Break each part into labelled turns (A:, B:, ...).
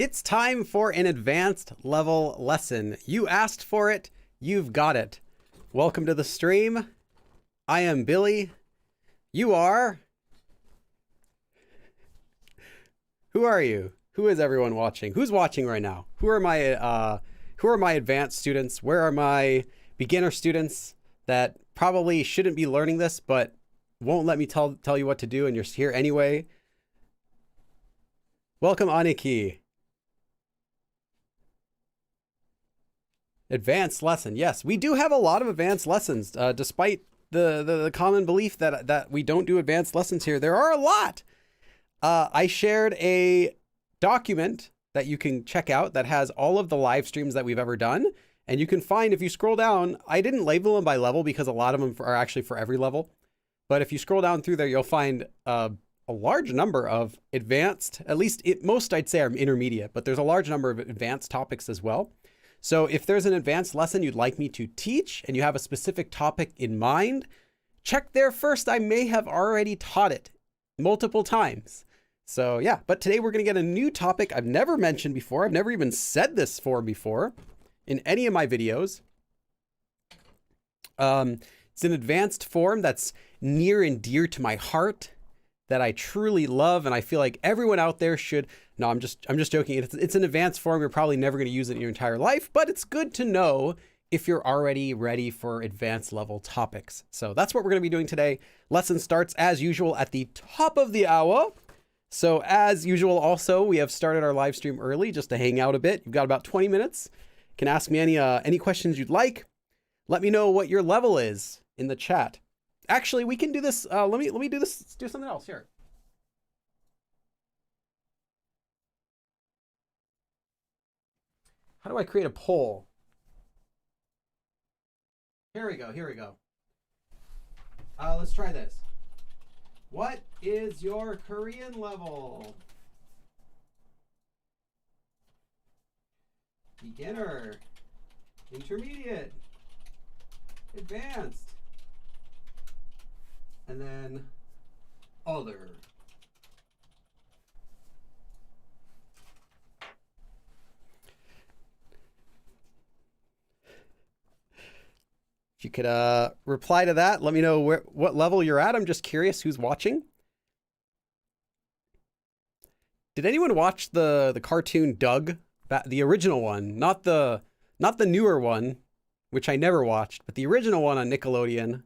A: It's time for an advanced level lesson. You asked for it, you've got it. Welcome to the stream. I am Billy. You are... Who are you? Who is everyone watching? Who's watching right now? Who are my advanced students? Where are my beginner students that probably shouldn't be learning this, but won't let me tell you what to do, and you're here anyway? Welcome, Aniki. Advanced lesson. Yes, we do have a lot of advanced lessons, despite the common belief that we don't do advanced lessons here. There are a lot. I shared a document that you can check out that has all of the live streams that we've ever done. And you can find, if you scroll down, I didn't label them by level because a lot of them are actually for every level. But if you scroll down through there, you'll find a large number of advanced, at least most I'd say are intermediate, but there's a large number of advanced topics as well. So if there's an advanced lesson you'd like me to teach and you have a specific topic in mind, check there first. I may have already taught it multiple times. So yeah, but today we're going to get a new topic I've never mentioned before. I've never even said this for before in any of my videos. It's an advanced form that's near and dear to my heart, that I truly love, and I feel like everyone out there should. No, I'm just joking. It's an advanced form. You're probably never going to use it in your entire life, but it's good to know if you're already ready for advanced level topics. So that's what we're going to be doing today. Lesson starts as usual at the top of the hour. So as usual, also, we have started our live stream early just to hang out a bit. You've got about 20 minutes. You can ask me any questions you'd like. Let me know what your level is in the chat. Actually, we can do this. Let me do this. Let's do something else here. How do I create a poll? Here we go. Here we go. Let's try this. What is your Korean level? Beginner, intermediate, advanced, and then other. If you could reply to that, let me know what level you're at. I'm just curious who's watching. Did anyone watch the cartoon Doug? The original one, not the newer one, which I never watched, but the original one on Nickelodeon.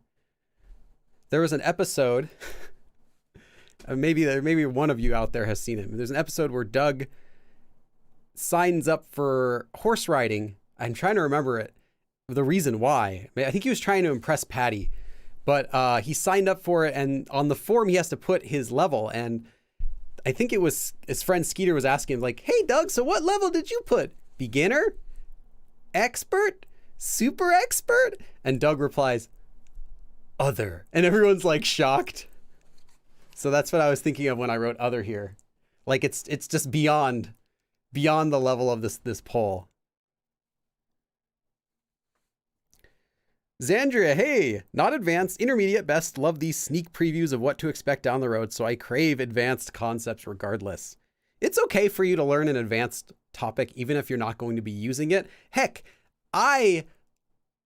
A: There was an episode, maybe one of you out there has seen it. There's an episode where Doug signs up for horse riding. I'm trying to remember it. The reason why. I think he was trying to impress Patty, but he signed up for it, and on the form he has to put his level, and I think it was his friend Skeeter was asking him, like, hey Doug, so what level did you put? Beginner? Expert? Super expert? And Doug replies, other. And everyone's like shocked. So that's what I was thinking of when I wrote other here. Like it's just beyond the level of this poll. Zandria, hey, not advanced, intermediate, best, love these sneak previews of what to expect down the road, so I crave advanced concepts regardless. It's okay for you to learn an advanced topic even if you're not going to be using it. Heck, I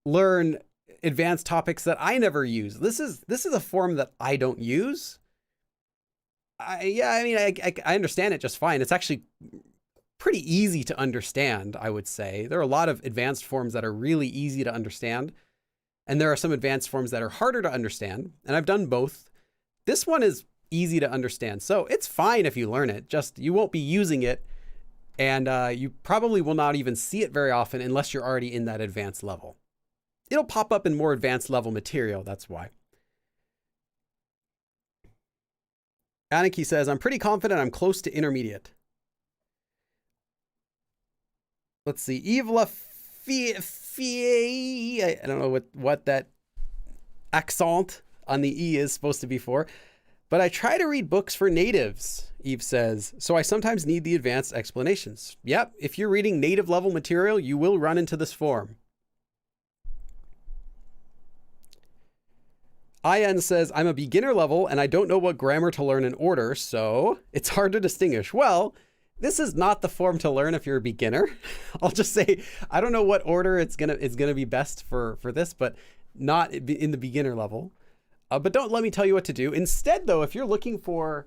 A: learn advanced topics that I never use. This is a form that I don't use. I understand it just fine. It's actually pretty easy to understand, I would say. There are a lot of advanced forms that are really easy to understand. And there are some advanced forms that are harder to understand, and I've done both. This one is easy to understand, so it's fine if you learn it, just you won't be using it, and you probably will not even see it very often unless you're already in that advanced level. It'll pop up in more advanced level material, that's why. Aniki says, I'm pretty confident I'm close to intermediate. Let's see, Yves Lafie, I don't know what that accent on the E is supposed to be for, but I try to read books for natives, Eve says, so I sometimes need the advanced explanations. Yep, if you're reading native level material, you will run into this form. IN says, I'm a beginner level and I don't know what grammar to learn in order, so it's hard to distinguish. Well, this is not the form to learn if you're a beginner. I'll just say, I don't know what order it's gonna be best for this, but not in the beginner level. But don't let me tell you what to do. Instead, though, if you're looking for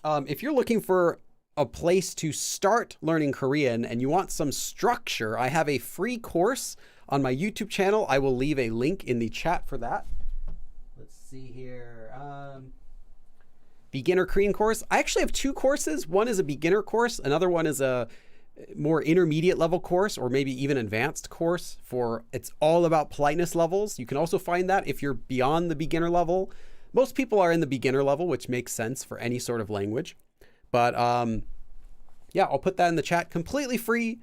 A: a place to start learning Korean and you want some structure, I have a free course on my YouTube channel. I will leave a link in the chat for that. Let's see here. Beginner Korean course. I actually have two courses. One is a beginner course. Another one is a more intermediate level course, or maybe even advanced course for, it's all about politeness levels. You can also find that if you're beyond the beginner level. Most people are in the beginner level, which makes sense for any sort of language. But yeah, I'll put that in the chat, completely free.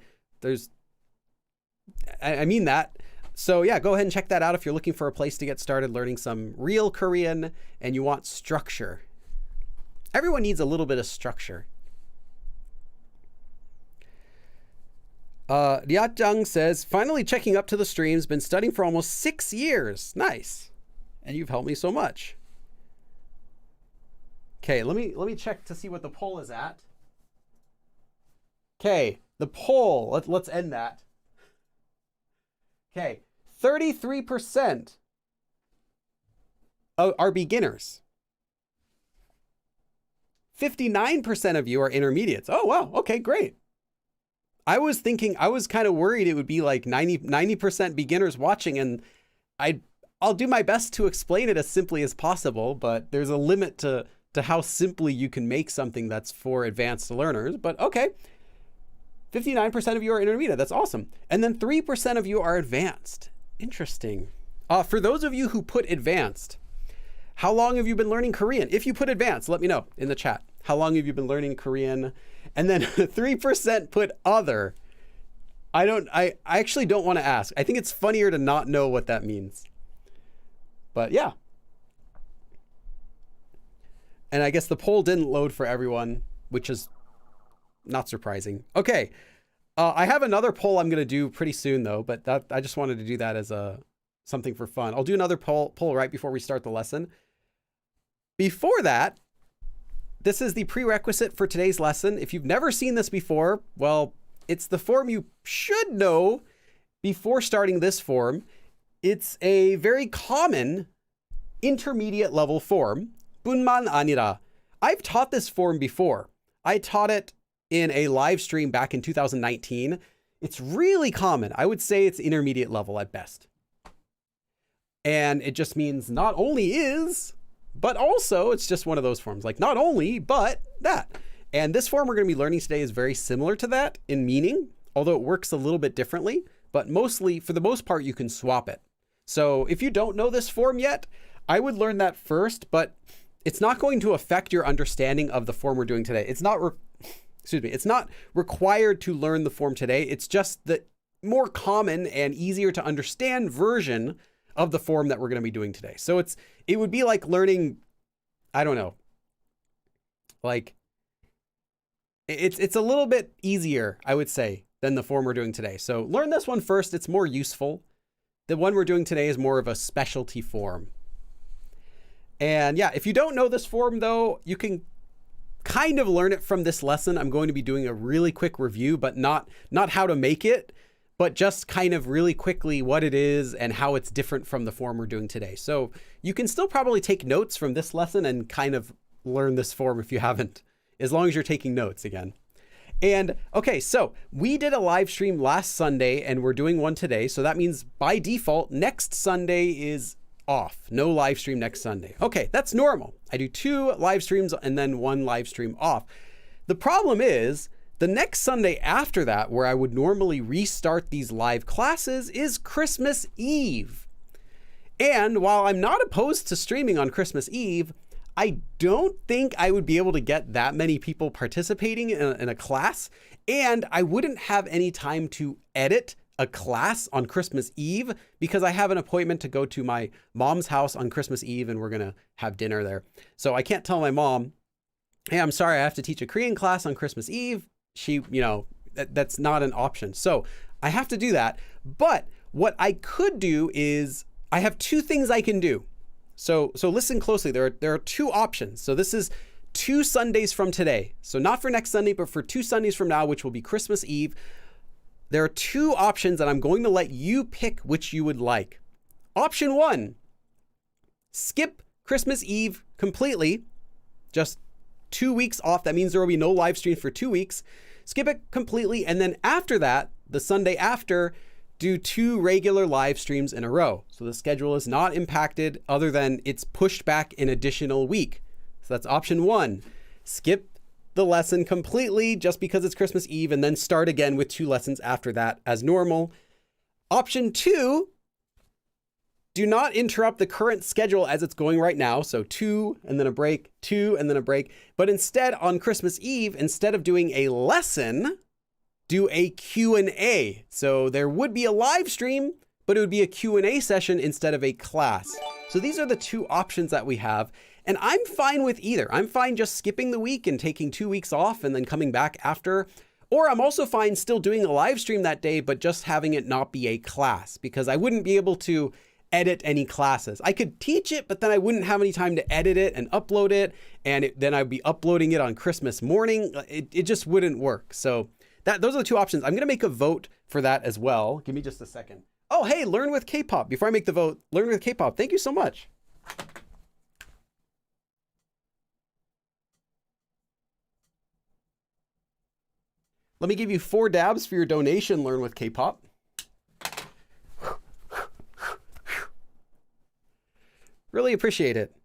A: I mean that. So yeah, go ahead and check that out if you're looking for a place to get started learning some real Korean and you want structure. Everyone needs a little bit of structure. Liat says, finally checking up to the streams, been studying for almost 6 years. Nice. And you've helped me so much. Okay, let me check to see what the poll is at. Okay, the poll, let's end that. Okay, 33% are beginners. 59% of you are intermediates. Oh, wow. Okay, great. I was kind of worried it would be like 90% beginners watching, and I'll do my best to explain it as simply as possible, but there's a limit to how simply you can make something that's for advanced learners. But okay, 59% of you are intermediate. That's awesome. And then 3% of you are advanced. Interesting. For those of you who put advanced, how long have you been learning Korean? If you put advanced, let me know in the chat. How long have you been learning Korean? And then 3% put other. I actually don't want to ask. I think it's funnier to not know what that means. But yeah. And I guess the poll didn't load for everyone, which is not surprising. Okay. I have another poll I'm going to do pretty soon though, but I just wanted to do that as something for fun. I'll do another poll right before we start the lesson. Before that, this is the prerequisite for today's lesson. If you've never seen this before, well, it's the form you should know before starting this form. It's a very common intermediate level form. 뿐만 아니라. I've taught this form before. I taught it in a live stream back in 2019. It's really common. I would say it's intermediate level at best. And it just means not only is, but also it's just one of those forms, like not only, but that. And this form we're going to be learning today is very similar to that in meaning, although it works a little bit differently, but mostly, for the most part, you can swap it. So if you don't know this form yet, I would learn that first, but it's not going to affect your understanding of the form we're doing today. It's not, it's not required to learn the form today. It's just the more common and easier to understand version of the form that we're going to be doing today. So it would be like learning, I don't know, like it's a little bit easier, I would say, than the form we're doing today. So learn this one first. It's more useful. The one we're doing today is more of a specialty form. And yeah, if you don't know this form though, you can kind of learn it from this lesson. I'm going to be doing a really quick review, but not how to make it, but just kind of really quickly what it is and how it's different from the form we're doing today. So you can still probably take notes from this lesson and kind of learn this form if you haven't, as long as you're taking notes again. And okay, so we did a live stream last Sunday and we're doing one today. So that means by default, next Sunday is off. No live stream next Sunday. Okay, that's normal. I do 2 live streams and then 1 live stream off. The problem is the next Sunday after that, where I would normally restart these live classes, is Christmas Eve. And while I'm not opposed to streaming on Christmas Eve, I don't think I would be able to get that many people participating in a class, and I wouldn't have any time to edit a class on Christmas Eve because I have an appointment to go to my mom's house on Christmas Eve and we're gonna have dinner there. So I can't tell my mom, hey, I'm sorry, I have to teach a Korean class on Christmas Eve. She, that's not an option. So I have to do that. But what I could do is I have 2 things I can do. So listen closely. There are 2 options. So this is 2 Sundays from today, so not for next Sunday, but for 2 Sundays from now, which will be Christmas Eve, there are 2 options, and I'm going to let you pick which you would like. Option 1, skip Christmas Eve completely, just 2 weeks off. That means there will be no live stream for 2 weeks. Skip it completely, and then after that, the Sunday after, do 2 regular live streams in a row. So the schedule is not impacted other than it's pushed back an additional week. So that's option 1. Skip the lesson completely just because it's Christmas Eve and then start again with 2 lessons after that as normal. Option 2, do not interrupt the current schedule as it's going right now. So 2 and then a break, 2 and then a break. But instead on Christmas Eve, instead of doing a lesson, do a Q&A. So there would be a live stream, but it would be a Q&A session instead of a class. So these are the 2 options that we have. And I'm fine with either. I'm fine just skipping the week and taking 2 weeks off and then coming back after. Or I'm also fine still doing a live stream that day, but just having it not be a class because I wouldn't be able to edit any classes. I could teach it, but then I wouldn't have any time to edit it and upload it. And then I'd be uploading it on Christmas morning. It just wouldn't work. So those are the 2 options. I'm going to make a vote for that as well. Give me just a second. Oh, hey, Learn with K-pop. Before I make the vote, Learn with K-pop. Thank you so much. Let me give you 4 dabs for your donation, Learn with K-pop. Really appreciate it.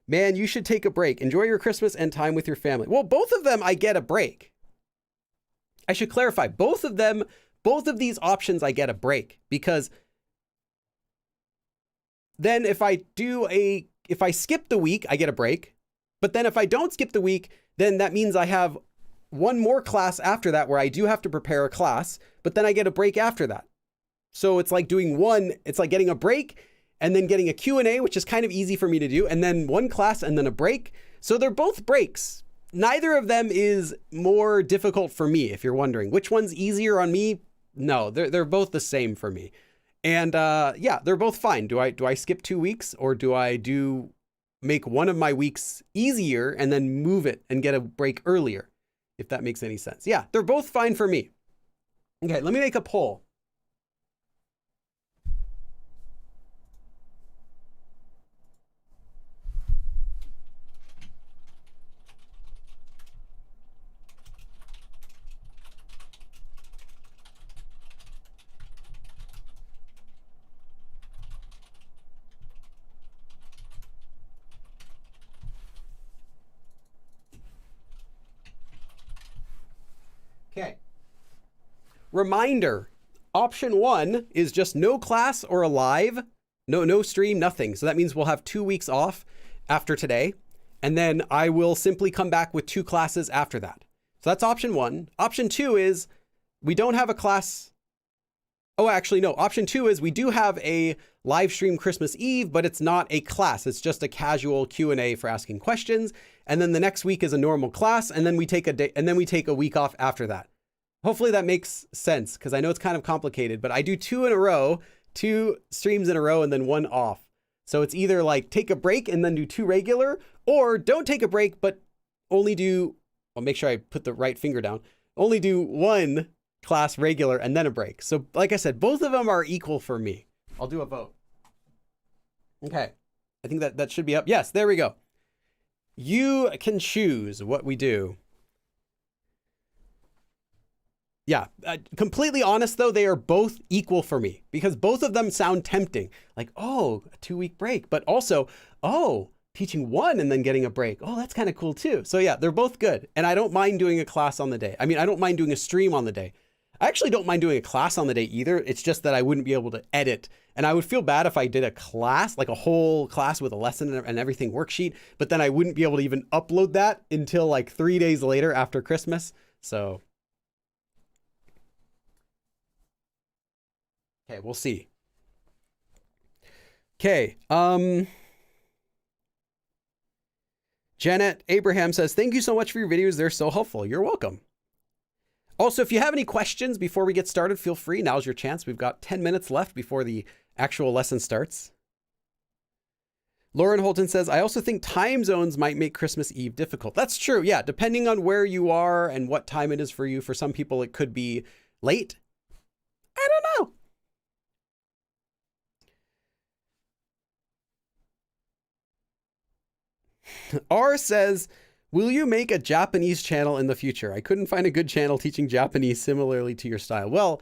A: Man, you should take a break. Enjoy your Christmas and time with your family. Well, both of them, I get a break. I should clarify, both of these options, I get a break because then if I skip the week, I get a break. But then if I don't skip the week, then that means I have one more class after that where I do have to prepare a class, but then I get a break after that. So it's like it's like getting a break and then getting a Q&A, which is kind of easy for me to do, and then 1 class and then a break. So they're both breaks. Neither of them is more difficult for me, if you're wondering. Which one's easier on me? No, they're both the same for me. And yeah, they're both fine. Do I skip 2 weeks or do I make one of my weeks easier and then move it and get a break earlier? If that makes any sense. Yeah, they're both fine for me. Okay, let me make a poll. Okay. Reminder, option 1 is just no class or a live, no stream, nothing. So that means we'll have 2 weeks off after today. And then I will simply come back with 2 classes after that. So that's option 1. Option 2 is we don't have a class. Oh, actually, no. Option 2 is we do have a live stream Christmas Eve, but it's not a class. It's just a casual Q&A for asking questions. And then the next week is a normal class. And then we take a week off after that. Hopefully that makes sense because I know it's kind of complicated, but I do 2 in a row, 2 streams in a row, and then 1 off. So it's either like take a break and then do 2 regular, or don't take a break, but only do, I'll make sure I put the right finger down, only do 1 class regular and then a break. So like I said, both of them are equal for me. I'll do a vote. Okay. I think that should be up. Yes, there we go. You can choose what we do. Yeah, completely honest though, they are both equal for me because both of them sound tempting. Like, oh, a 2-week break, but also, oh, teaching 1 and then getting a break. Oh, that's kind of cool too. So yeah, they're both good. And I don't mind doing a class on the day. I mean, I don't mind doing a stream on the day. I actually don't mind doing a class on the day either. It's just that I wouldn't be able to edit. And I would feel bad if I did a class, like a whole class with a lesson and everything worksheet, but then I wouldn't be able to even upload that until like 3 days later after Christmas. So okay, we'll see. Okay. Janet Abraham says, thank you so much for your videos. They're so helpful. You're welcome. Also, if you have any questions before we get started, feel free. Now's your chance. We've got 10 minutes left before the actual lesson starts. Lauren Holton says, I also think time zones might make Christmas Eve difficult. That's true. Yeah. Depending on where you are and what time it is for you. For some people, it could be late. I don't know. R says, will you make a Japanese channel in the future? I couldn't find a good channel teaching Japanese similarly to your style. Well,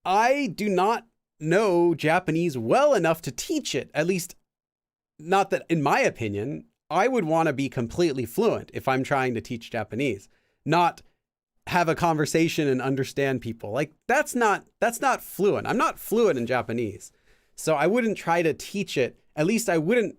A: I do not know Japanese well enough to teach it. At least, not that, in my opinion, I would want to be completely fluent if I'm trying to teach Japanese, not have a conversation and understand people. Like that's not fluent. I'm not fluent in Japanese. So I wouldn't try to teach it. At least I wouldn't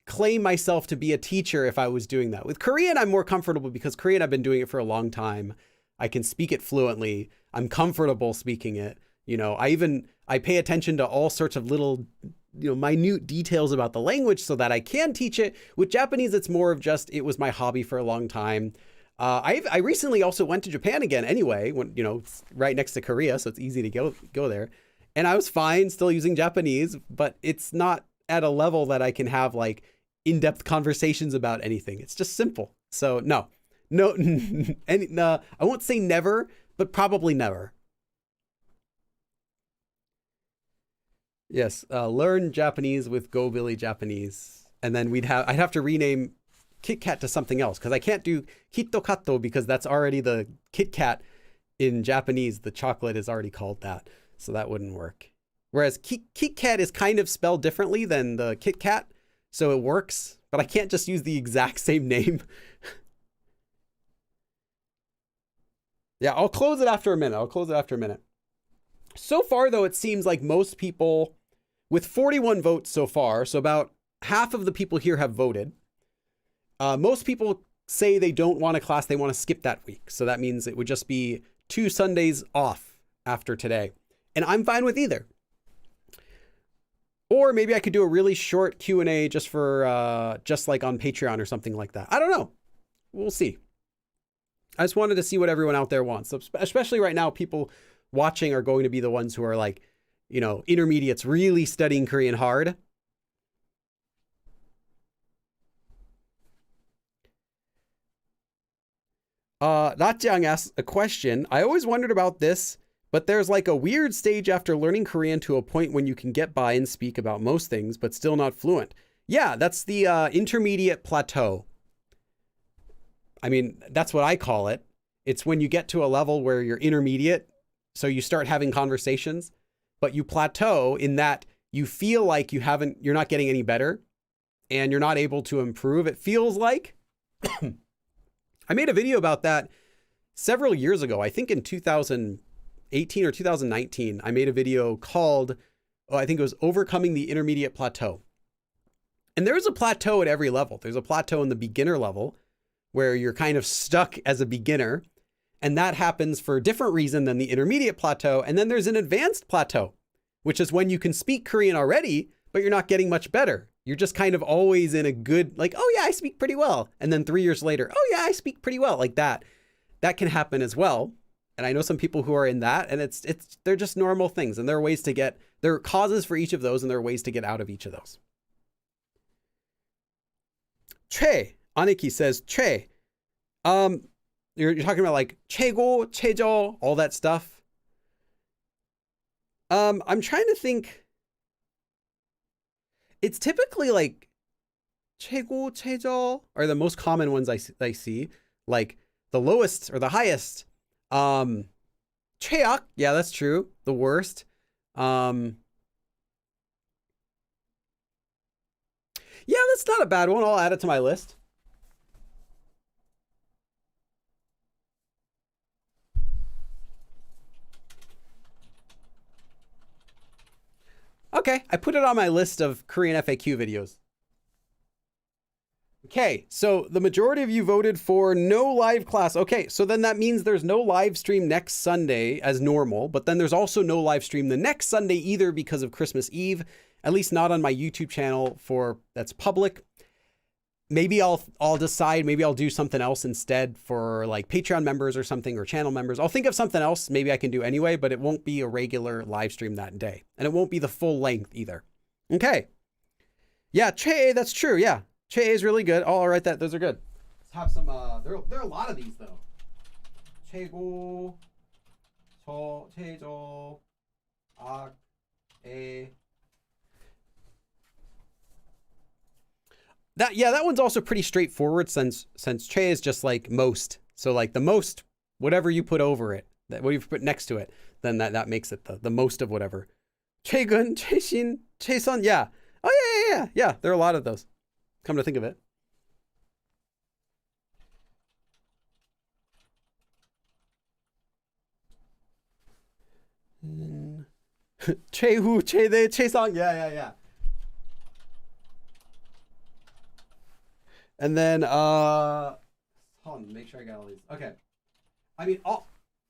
A: claim myself to be a teacher if I was doing that. With Korean, I'm more comfortable because Korean, I've been doing it for a long time. I can speak it fluently. I'm comfortable speaking it. You know, I pay attention to all sorts of little, minute details about the language so that I can teach it. With Japanese, it's more of just, it was my hobby for a long time. I recently also went to Japan again anyway, when, right next to Korea. So it's easy to go there. And I was fine still using Japanese, but it's not at a level that I can have like in-depth conversations about anything. It's just simple. So no, I won't say never, but probably never. Yes, learn Japanese with Go Billy Japanese. And then I'd have to rename Kit Kat to something else because I can't do Kitto Katto because that's already the Kit Kat in Japanese. The chocolate is already called that. So that wouldn't work. Whereas Kit Kat is kind of spelled differently than the Kit Kat. So it works, but I can't just use the exact same name. Yeah, I'll close it after a minute. So far, though, it seems like most people, with 41 votes so far, so about half of the people here have voted. Most people say they don't want a class, they want to skip that week. So that means it would just be 2 Sundays off after today. And I'm fine with either. Or maybe I could do a really short Q&A just for, just like on Patreon or something like that. I don't know. We'll see. I just wanted to see what everyone out there wants. So especially right now, people watching are going to be the ones who are like, intermediates really studying Korean hard. Natjiang asks a question. I always wondered about this, but there's like a weird stage after learning Korean to a point when you can get by and speak about most things, but still not fluent. Yeah, that's the intermediate plateau. I mean, that's what I call it. It's when you get to a level where you're intermediate. So you start having conversations, but you plateau in that you feel like you're not getting any better and you're not able to improve. It feels like I made a video about that several years ago. I think in 2018 or 2019, I made a video called, I think it was Overcoming the Intermediate Plateau. And there is a plateau at every level. There's a plateau in the beginner level where you're kind of stuck as a beginner. And that happens for a different reason than the intermediate plateau. And then there's an advanced plateau, which is when you can speak Korean already, but you're not getting much better. You're just kind of always in a good, like, oh yeah, I speak pretty well. And then 3 years later, oh yeah, I speak pretty well, like that. That can happen as well. And I know some people who are in that, and they're just normal things. And there are causes for each of those, and there are ways to get out of each of those. Che, Aniki says, Che, you're talking about like 최고, 최저, all that stuff. I'm trying to think. It's typically like 최고, 최저 are the most common ones I see. Like the lowest or the highest. 최악, yeah, that's true. The worst. Yeah, that's not a bad one. I'll add it to my list. Okay, I put it on my list of Korean FAQ videos. Okay, so the majority of you voted for no live class. Okay, so then that means there's no live stream next Sunday as normal, but then there's also no live stream the next Sunday either because of Christmas Eve, at least not on my YouTube channel that's public. Maybe I'll decide, maybe I'll do something else instead for like Patreon members or something, or channel members. I'll think of something else maybe I can do anyway, but it won't be a regular live stream that day. And it won't be the full length either. Okay. Yeah, Che, that's true. Yeah. Che is really good. Oh, I'll write that. Those are good. Let's have some, there are a lot of these though. 최고, 최저, 악, 에. That one's also pretty straightforward since Che is just like most. So like the most, whatever you put over it, what you put next to it, then that makes it the most of whatever. 최근, 최신, 최선, yeah. Oh yeah. There are a lot of those. Come to think of it. 최후, 최대, 최상, yeah. And then, hold on, make sure I got all these. Okay. I mean,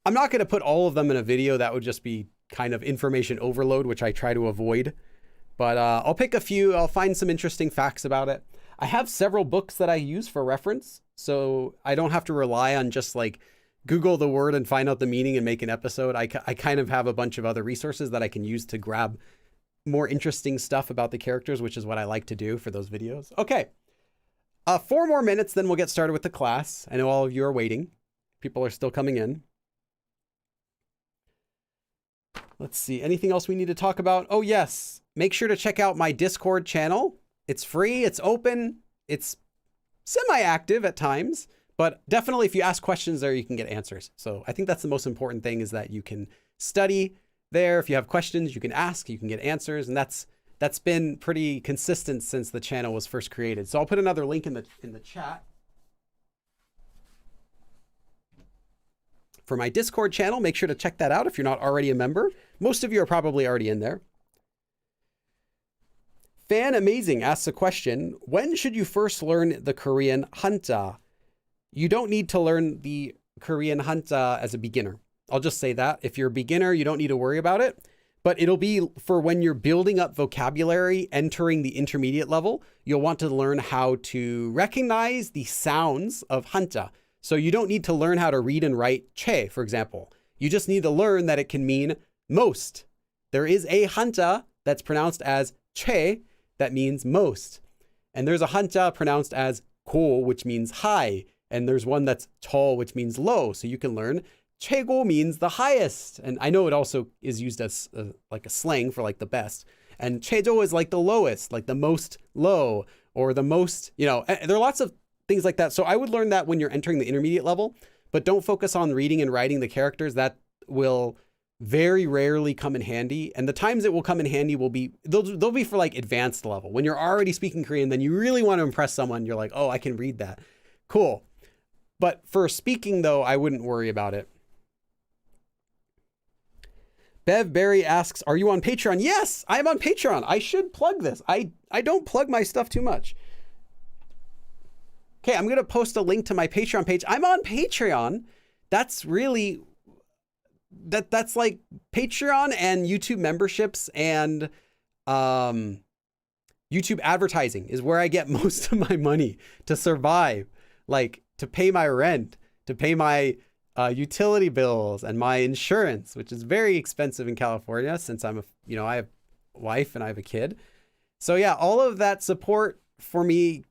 A: I'm not going to put all of them in a video. That would just be kind of information overload, which I try to avoid. But I'll pick a few. I'll find some interesting facts about it. I have several books that I use for reference, so I don't have to rely on just like Google the word and find out the meaning and make an episode. I kind of have a bunch of other resources that I can use to grab more interesting stuff about the characters, which is what I like to do for those videos. Okay. 4 more minutes, then we'll get started with the class. I know all of you are waiting. People are still coming in. Let's see. Anything else we need to talk about? Oh, yes. Make sure to check out my Discord channel. It's free. It's open. It's semi-active at times, but definitely if you ask questions there, you can get answers. So I think that's the most important thing, is that you can study there. If you have questions, you can ask, you can get answers. And that's been pretty consistent since the channel was first created. So I'll put another link in the chat for my Discord channel. Make sure to check that out if you're not already a member. Most of you are probably already in there. Fan Amazing asks a question. When should you first learn the Korean hanja? You don't need to learn the Korean hanja as a beginner. I'll just say that. If you're a beginner, you don't need to worry about it. But it'll be for when you're building up vocabulary, entering the intermediate level. You'll want to learn how to recognize the sounds of hanja. So you don't need to learn how to read and write che, for example. You just need to learn that it can mean most. There is a hanja that's pronounced as che, that means most. And there's a hanja pronounced as ko, which means high. And there's one that's tall, which means low. So you can learn 최고 means the highest. And I know it also is used as like a slang for like the best. And 최저 is like the lowest, like the most low, or the most, there are lots of things like that. So I would learn that when you're entering the intermediate level, but don't focus on reading and writing the characters. That will very rarely come in handy. And the times it will come in handy will be, they'll be for like advanced level. When you're already speaking Korean, then you really want to impress someone. You're like, oh, I can read that. Cool. But for speaking though, I wouldn't worry about it. Bev Berry asks, are you on Patreon? Yes, I'm on Patreon. I should plug this. I don't plug my stuff too much. Okay, I'm going to post a link to my Patreon page. I'm on Patreon. That's really, that's like Patreon and YouTube memberships and YouTube advertising is where I get most of my money to survive, like to pay my rent, to pay my utility bills and my insurance, which is very expensive in California since I have a wife and I have a kid. So yeah, all of that support for me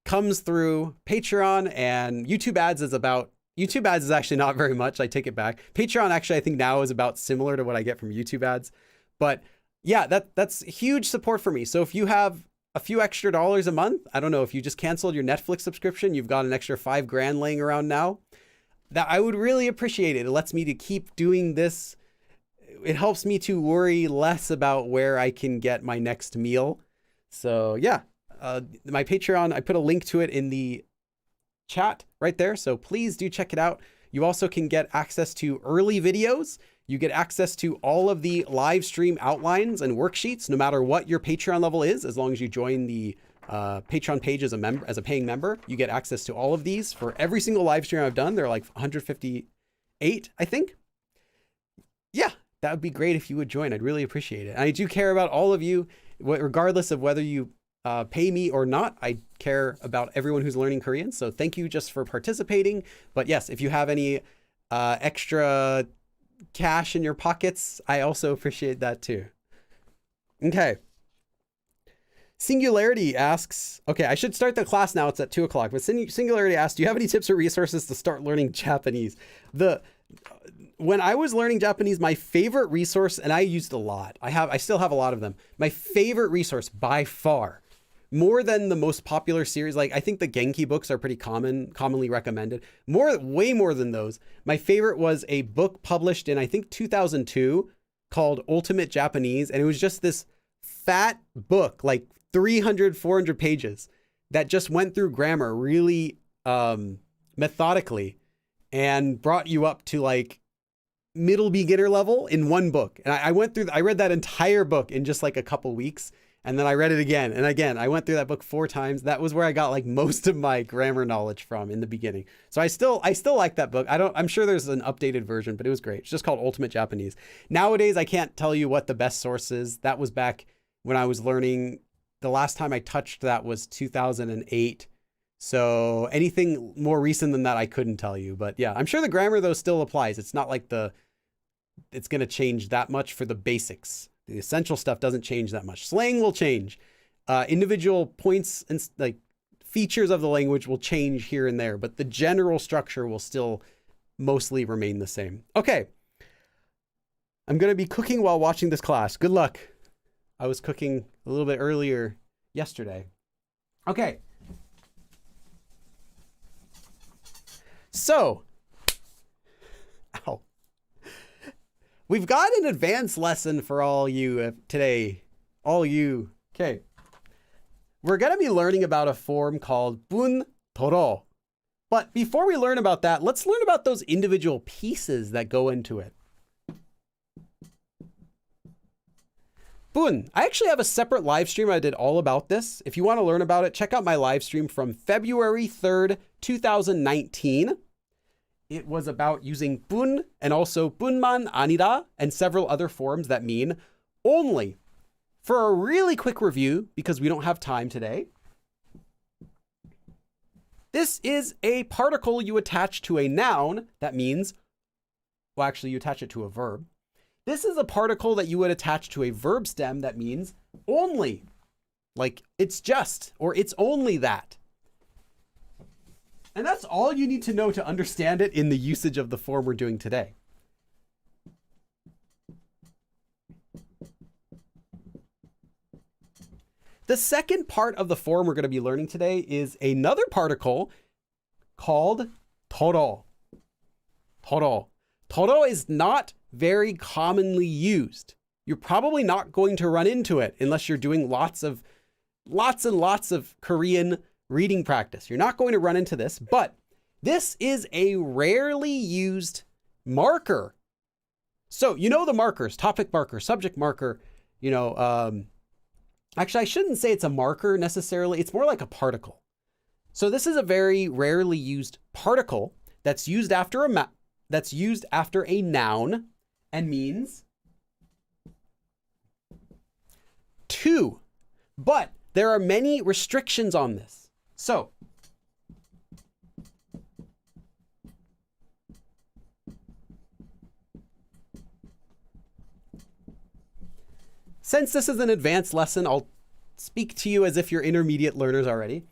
A: comes through Patreon, and YouTube ads is actually not very much. I take it back. Patreon actually, I think now is about similar to what I get from YouTube ads, but yeah, that's huge support for me. So if you have a few extra dollars a month, I don't know, if you just canceled your Netflix subscription, you've got an extra $5,000 laying around now, that I would really appreciate it. It lets me to keep doing this. It helps me to worry less about where I can get my next meal. So yeah, my Patreon, I put a link to it in the chat right there. So please do check it out. You also can get access to early videos. You get access to all of the live stream outlines and worksheets, no matter what your Patreon level is, as long as you join the Patreon page as a paying member. You get access to all of these for every single live stream I've done. They're like 158, I think. Yeah, that would be great if you would join. I'd really appreciate it. And I do care about all of you, regardless of whether you pay me or not. I care about everyone who's learning Korean. So thank you just for participating. But yes, if you have any extra cash in your pockets, I also appreciate that too. Okay. Singularity asks, okay, I should start the class now. It's at 2 o'clock, but Singularity asks, do you have any tips or resources to start learning Japanese? When I was learning Japanese, my favorite resource, and I used a lot, I still have a lot of them. My favorite resource by far, more than the most popular series, like I think the Genki books are pretty commonly recommended. Way more than those. My favorite was a book published in, I think, 2002 called Ultimate Japanese. And it was just this fat book, like 300, 400 pages that just went through grammar really methodically and brought you up to like middle beginner level in one book. And I read that entire book in just like a couple weeks. And then I read it again and again. I went through that book 4 times. That was where I got like most of my grammar knowledge from in the beginning. So I still like that book. I'm sure there's an updated version, but it was great. It's just called Ultimate Japanese. Nowadays, I can't tell you what the best source is. That was back when I was learning. The last time I touched that was 2008. So anything more recent than that, I couldn't tell you. But yeah, I'm sure the grammar though still applies. It's not like it's going to change that much for the basics. The essential stuff doesn't change that much. Slang will change. Individual points and like features of the language will change here and there, but the general structure will still mostly remain the same. Okay. I'm going to be cooking while watching this class. Good luck. I was cooking a little bit earlier yesterday. Okay. So, ow. We've got an advanced lesson for all you today. All you. Okay. We're going to be learning about a form called bun toro. But before we learn about that, let's learn about those individual pieces that go into it. Bun. I actually have a separate live stream. I did all about this. If you want to learn about it, check out my live stream from February 3rd, 2019. It was about using bun and also bunman anida and several other forms that mean only. For a really quick review, because we don't have time today, this is a particle you attach to a noun that means, well, actually you attach it to a verb. This is a particle that you would attach to a verb stem that means only, like it's just, or it's only that. And that's all you need to know to understand it in the usage of the form we're doing today. The second part of the form we're going to be learning today is another particle called toro. Toro. Toro is not very commonly used. You're probably not going to run into it unless you're doing lots and lots of Korean reading practice. You're not going to run into this, but this is a rarely used marker. So, you know the markers, topic marker, subject marker, actually, I shouldn't say it's a marker necessarily. It's more like a particle. So this is a very rarely used particle that's used after a noun and means to. But there are many restrictions on this. So since this is an advanced lesson, I'll speak to you as if you're intermediate learners already.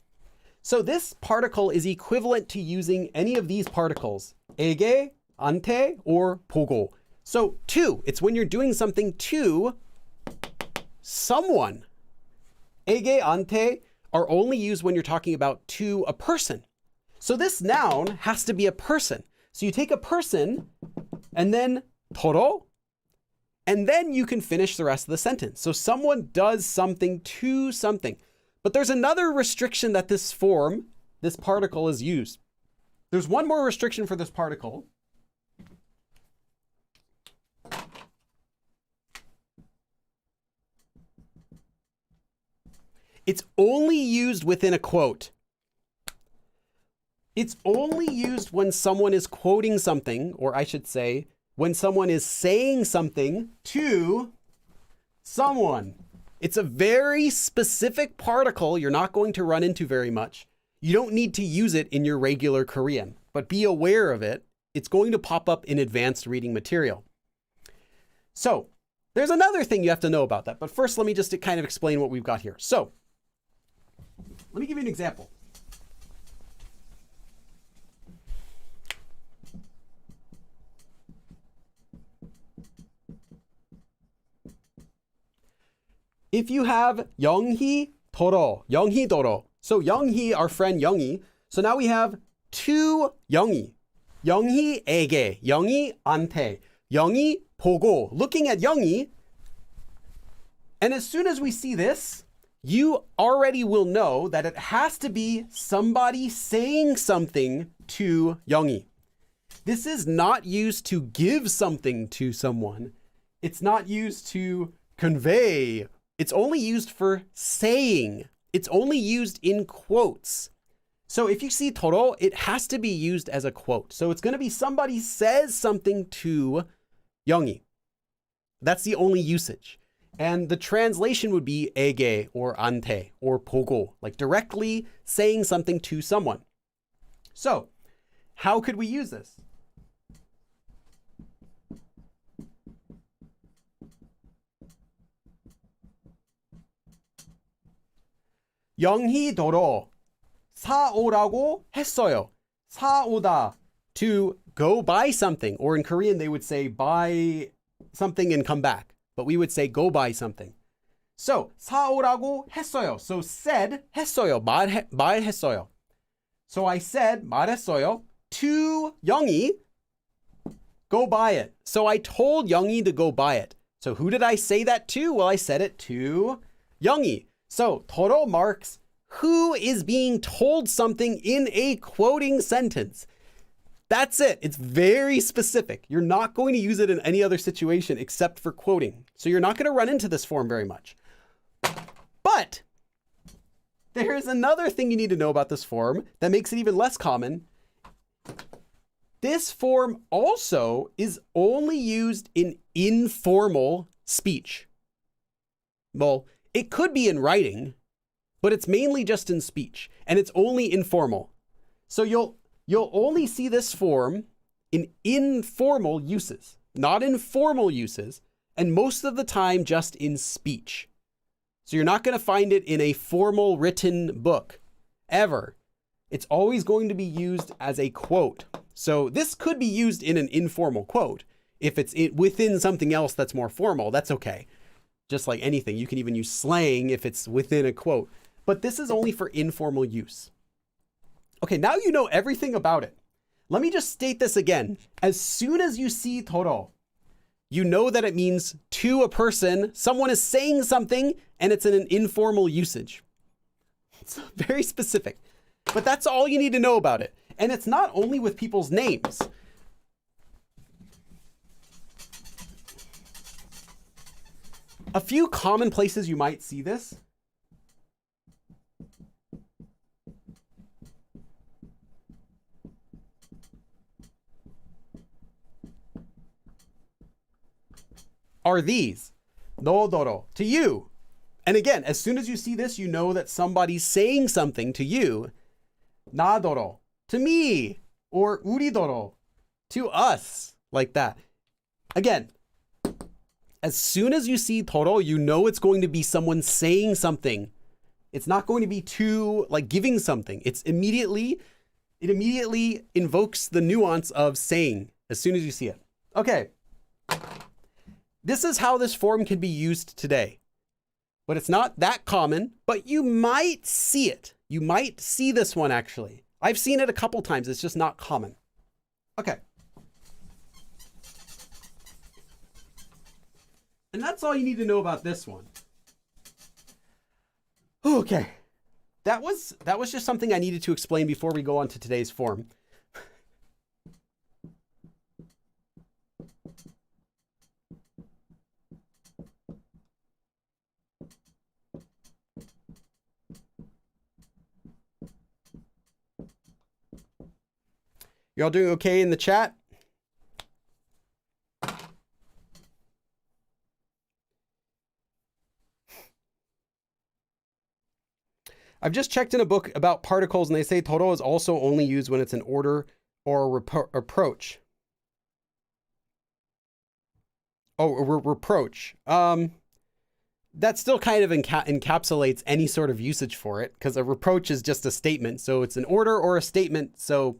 A: So this particle is equivalent to using any of these particles, ege, ante, or pogo. So to, it's when you're doing something to someone. Ege, ante are only used when you're talking about to a person. So this noun has to be a person. So you take a person and then toro, and then you can finish the rest of the sentence. So someone does something to something. But there's another restriction that this particle is used. There's one more restriction for this particle. It's only used within a quote. It's only used when someone is quoting something, or I should say, when someone is saying something to someone. It's a very specific particle you're not going to run into very much. You don't need to use it in your regular Korean, but be aware of it. It's going to pop up in advanced reading material. So there's another thing you have to know about that. But first, let me just kind of explain what we've got here. So Let me give you an example. If you have 영희 도로, 영희 도로. So 영희, our friend 영희. So now we have two 영희. 영희에게, 영희한테, 영희 보고. Looking at 영희. And as soon as we see this, you already will know that it has to be somebody saying something to 영희. This is not used to give something to someone. It's not used to convey. It's only used for saying. It's only used in quotes. So if you see 도로, it has to be used as a quote. So it's going to be somebody says something to 영희. That's the only usage. And the translation would be 에게 or 안테 or 보고, like directly saying something to someone. So how could we use this? 영희 도로 사오라고 했어요. 사오다, to go buy something, or in Korean they would say buy something and come back, but we would say go buy something. So 사오라고 했어요. So said 했어요. 말했어요. So I said 말했어요 to 영희, go buy it. So I told 영희 to go buy it. So who did I say that to? Well, I said it to 영희. So 도로 marks who is being told something in a quoting sentence. That's it. It's very specific. You're not going to use it in any other situation except for quoting. So you're not going to run into this form very much. But there's another thing you need to know about this form that makes it even less common. This form also is only used in informal speech. Well, it could be in writing, but it's mainly just in speech, and it's only informal. So you'll only see this form in informal uses, not in formal uses, and most of the time just in speech. So you're not going to find it in a formal written book, ever. It's always going to be used as a quote. So this could be used in an informal quote. If it's within something else that's more formal, that's okay. Just like anything, you can even use slang if it's within a quote. But this is only for informal use. Okay, now you know everything about it. Let me just state this again. As soon as you see 도로, you know that it means to a person, someone is saying something, and it's in an informal usage. It's very specific. But that's all you need to know about it. And it's not only with people's names. A few common places you might see this. Are these. 너더러, to you. And again, as soon as you see this, you know that somebody's saying something to you. 나더러, to me. Or 우리더러, to us. Like that. Again, as soon as you see 도로, you know it's going to be someone saying something. It's not going to be to, like, giving something. It immediately invokes the nuance of saying as soon as you see it. Okay. This is how this form can be used today. But it's not that common, but you might see it. You might see this one, actually. I've seen it a couple times. It's just not common. Okay. And that's all you need to know about this one. Okay. That was just something I needed to explain before we go on to today's form. You all doing okay in the chat? I've just checked in a book about particles, and they say 도로 is also only used when it's an order or reproach. Oh, reproach. that still kind of encapsulates any sort of usage for it, because a reproach is just a statement. So it's an order or a statement. So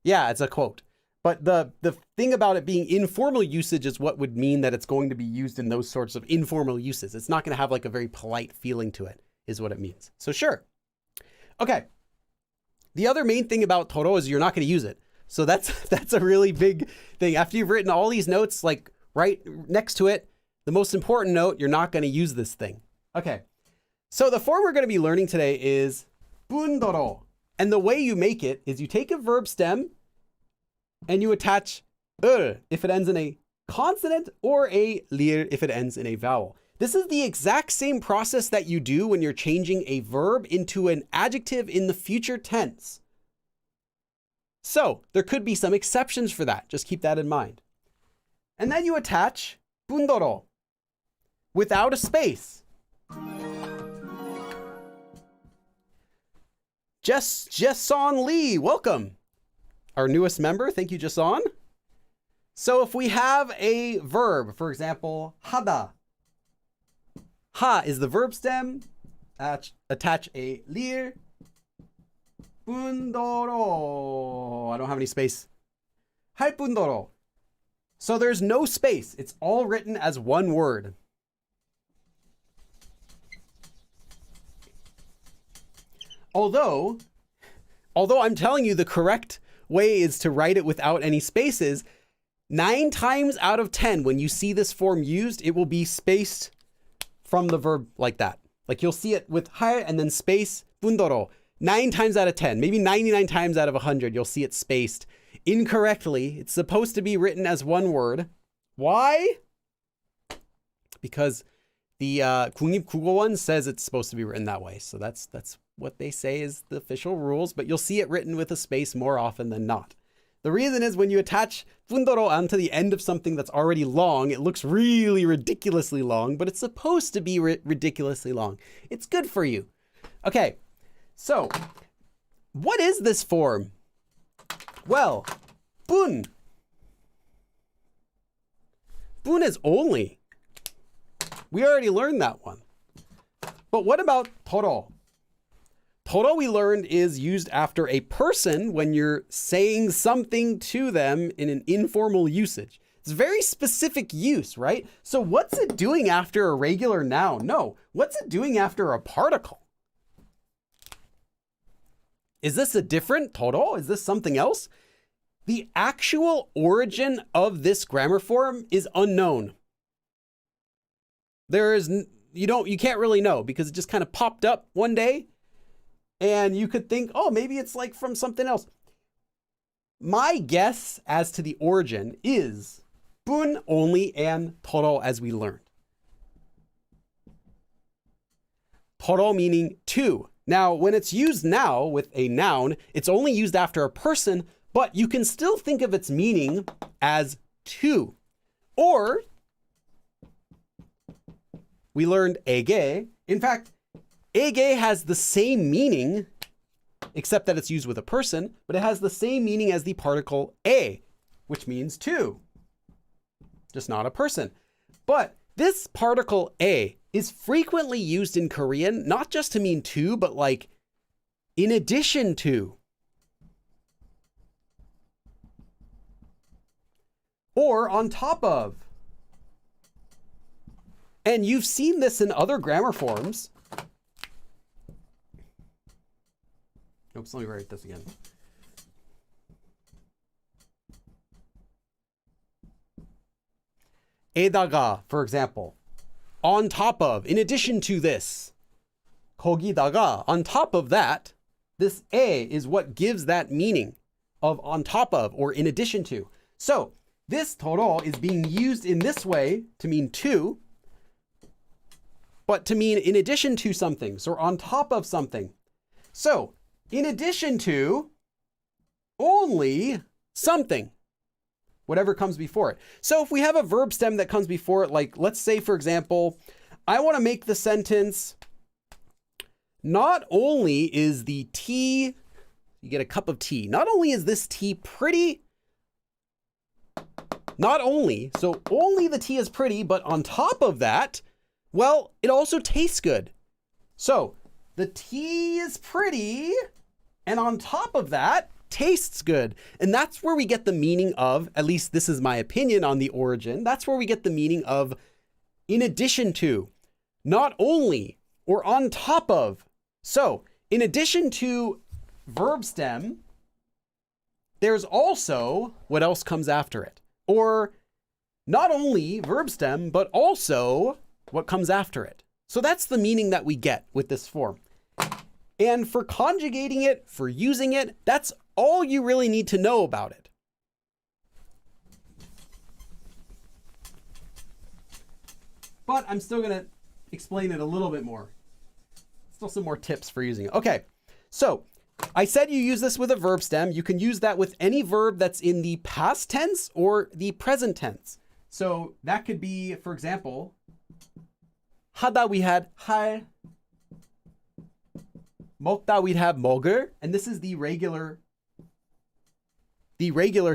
A: yeah, it's a quote. But the thing about it being informal usage is what would mean that it's going to be used in those sorts of informal uses. It's not going to have like a very polite feeling to it, is what it means. So sure. Okay. The other main thing about toro is you're not going to use it. So that's a really big thing. After you've written all these notes, like right next to it, the most important note, you're not going to use this thing. Okay. So the form we're going to be learning today is bundoro. And the way you make it is you take a verb stem and you attach if it ends in a consonant or a lir if it ends in a vowel. This is the exact same process that you do when you're changing a verb into an adjective in the future tense. So there could be some exceptions for that. Just keep that in mind. And then you attach bundoro without a space. Jason Lee, welcome. Our newest member. Thank you, Jason. So if we have a verb, for example, hada. Ha is the verb stem. Attach a lir. Bundoro. I don't have any space. Hai bundoro. So there's no space. It's all written as one word. Although I'm telling you the correct way is to write it without any spaces, 9 times out of 10, when you see this form used, it will be spaced from the verb like that. Like you'll see it with hai and then space bundoro. 9 times out of 10, maybe 99 times out of 100, you'll see it spaced incorrectly. It's supposed to be written as one word. Why? Because the 국립국어원 says it's supposed to be written that way. So that's what they say is the official rules, but you'll see it written with a space more often than not. The reason is when you attach bundoro onto the end of something that's already long, it looks really ridiculously long, but it's supposed to be ridiculously long. It's good for you. Okay, so what is this form? Well, bun. Bun is only. We already learned that one. But what about toro? Toro, we learned, is used after a person when you're saying something to them in an informal usage. It's very specific use, right? So what's it doing after a regular noun? No, what's it doing after a particle? Is this a different toro? Is this something else? The actual origin of this grammar form is unknown. You can't really know because it just kind of popped up one day. And you could think, oh, maybe it's like from something else. My guess as to the origin is bun only and toro as we learned. Toro meaning to. Now, when it's used now with a noun, it's only used after a person, but you can still think of its meaning as to. Or we learned ege. In fact, ege has the same meaning, except that it's used with a person, but it has the same meaning as the particle e, which means to, just not a person. But this particle e is frequently used in Korean, not just to mean to, but like in addition to. Or on top of. And you've seen this in other grammar forms. Oops, let me write this again. 에다가, for example, on top of, in addition to this. 거기다가, on top of that, this 에 is what gives that meaning of on top of or in addition to. So this toro is being used in this way to mean to, but to mean in addition to something, so on top of something. So in addition to only something, whatever comes before it. So if we have a verb stem that comes before it, like let's say, for example, I want to make the sentence, not only is the tea, you get a cup of tea, not only is this tea pretty, not only, so only the tea is pretty, but on top of that, Well, it also tastes good. So the tea is pretty, and on top of that, tastes good. And that's where we get the meaning of, at least this is my opinion on the origin, that's where we get the meaning of in addition to, not only, or on top of. So in addition to verb stem, there's also what else comes after it. Or not only verb stem, but also what comes after it. So that's the meaning that we get with this form. And for conjugating it, for using it, that's all you really need to know about it. But I'm still going to explain it a little bit more. Still some more tips for using it. Okay, so I said you use this with a verb stem. You can use that with any verb that's in the past tense or the present tense. So that could be, for example, 하다 we had 할, 먹다 we'd have 먹을, and this is the regular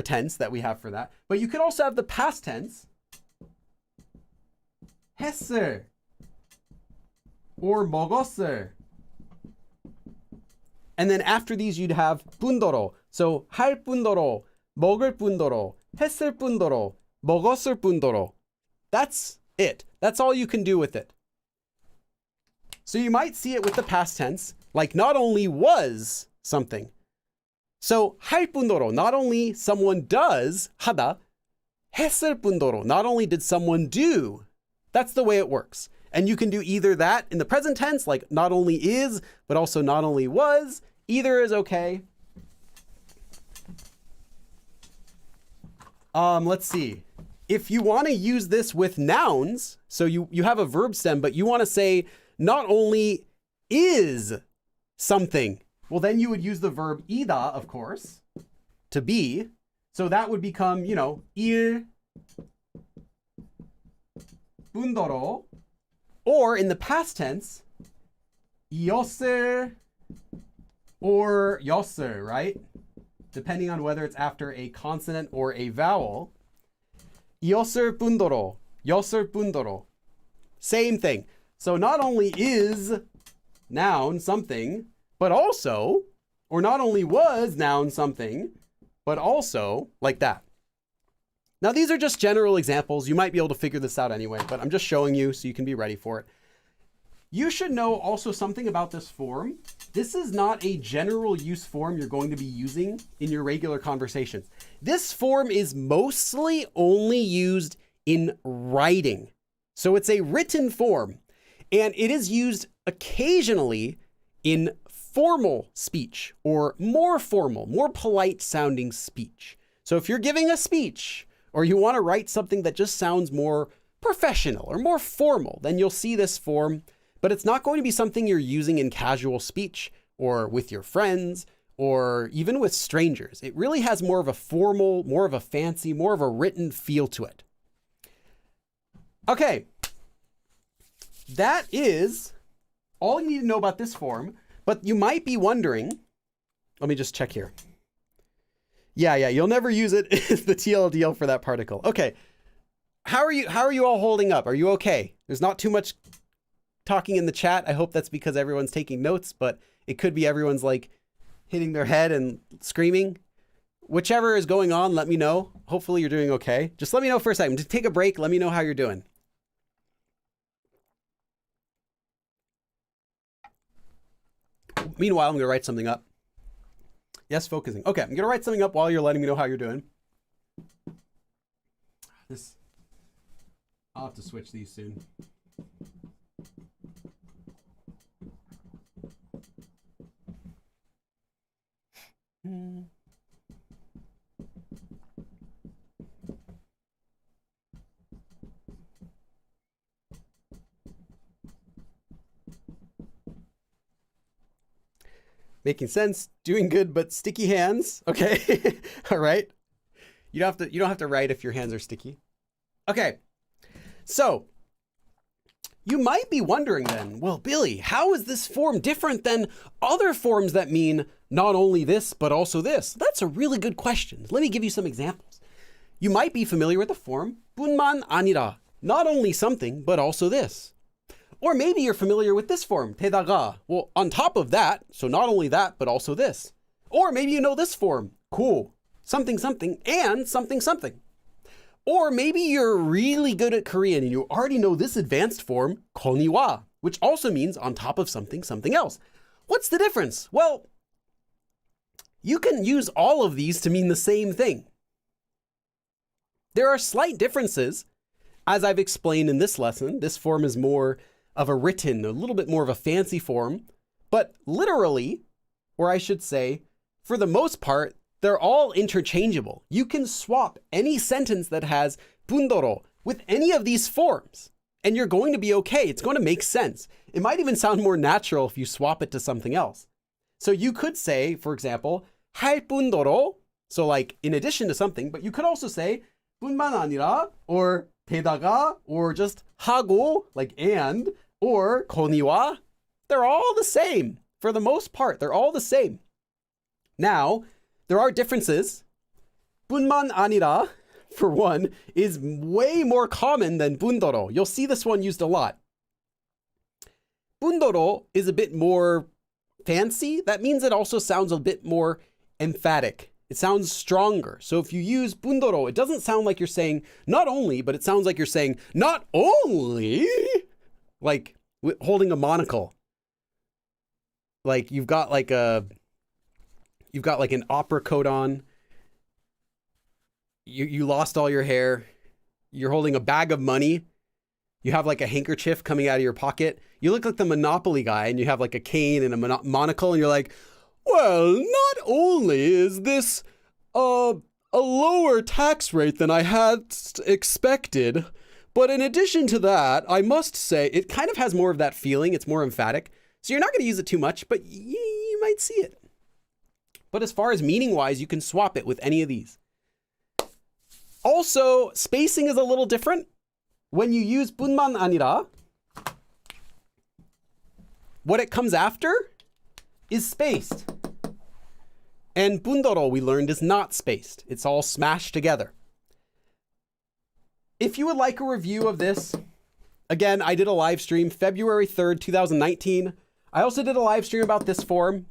A: tense that we have for that. But you could also have the past tense, 했을, or 먹었을. And then after these, you'd have 뿐더러. So 할 뿐더러, 먹을 뿐더러, 했을 뿐더러, 먹었을 뿐더러. That's it. That's all you can do with it. So you might see it with the past tense, like not only was something. So 할 뿐더러, not only someone does, 하다, 했을 뿐더러, not only did someone do. That's the way it works. And you can do either that in the present tense, like not only is, but also not only was. Either is okay. Let's see. If you want to use this with nouns, so you have a verb stem, but you want to say not only is something, well, then you would use the verb ida, of course, to be. So that would become, 일 뿐더러. Or in the past tense, 이었을 or 였을, right? Depending on whether it's after a consonant or a vowel. 이었을 뿐더러, 였을 뿐더러. Same thing. So not only is noun something, but also, or not only was noun something, but also like that. Now, these are just general examples. You might be able to figure this out anyway, but I'm just showing you so you can be ready for it. You should know also something about this form. This is not a general use form you're going to be using in your regular conversations. This form is mostly only used in writing. So it's a written form, and it is used occasionally in formal speech or more formal, more polite sounding speech. So if you're giving a speech, or you want to write something that just sounds more professional or more formal, then you'll see this form, but it's not going to be something you're using in casual speech or with your friends or even with strangers. It really has more of a formal, more of a fancy, more of a written feel to it. Okay, that is all you need to know about this form, but you might be wondering, let me just check here. Yeah, you'll never use it as the TLDL for that particle. Okay. How are you all holding up? Are you okay? There's not too much talking in the chat. I hope that's because everyone's taking notes, but it could be everyone's like hitting their head and screaming. Whichever is going on, let me know. Hopefully you're doing okay. Just let me know for a second. Just take a break. Let me know how you're doing. Meanwhile, I'm going to write something up. Yes, focusing. Okay, I'm going to write something up while you're letting me know how you're doing. I'll have to switch these soon. Making sense, doing good, but sticky hands. Okay. All right. You don't have to write if your hands are sticky. Okay. So you might be wondering then, well, Billy, how is this form different than other forms that mean not only this, but also this? That's a really good question. Let me give you some examples. You might be familiar with the form 뿐만 아니라, not only something, but also this. Or maybe you're familiar with this form, 게다가. Well, on top of that, so not only that, but also this. Or maybe you know this form, cool, something, something, and something, something. Or maybe you're really good at Korean and you already know this advanced form, konniwa, which also means on top of something, something else. What's the difference? Well, you can use all of these to mean the same thing. There are slight differences. As I've explained in this lesson, this form is more of a written, a little bit more of a fancy form, but literally, or I should say, for the most part, they're all interchangeable. You can swap any sentence that has bundoро with any of these forms, and you're going to be okay. It's going to make sense. It might even sound more natural if you swap it to something else. So you could say, for example, 할 뿐더러, so like in addition to something, but you could also say 뿐만 아니라, or 게다가, or just 하고, like and, or konniwa. They're all the same. For the most part, they're all the same. Now, there are differences. 뿐만 아니라, for one, is way more common than 뿐더러. You'll see this one used a lot. 뿐더러 is a bit more fancy. That means it also sounds a bit more emphatic. It sounds stronger. So if you use 뿐더러, it doesn't sound like you're saying not only, but it sounds like you're saying not only, like holding a monocle. Like you've got like an opera coat on. You lost all your hair. You're holding a bag of money. You have like a handkerchief coming out of your pocket. You look like the Monopoly guy and you have like a cane and a monocle and you're like, well, not only is this a lower tax rate than I had expected, but in addition to that, I must say it kind of has more of that feeling. It's more emphatic. So you're not going to use it too much, but you might see it. But as far as meaning-wise, you can swap it with any of these. Also, spacing is a little different. When you use 뿐만 아니라, what it comes after is spaced. And 뿐더러, we learned, is not spaced. It's all smashed together. If you would like a review of this, again, I did a live stream February 3rd, 2019. I also did a live stream about this form.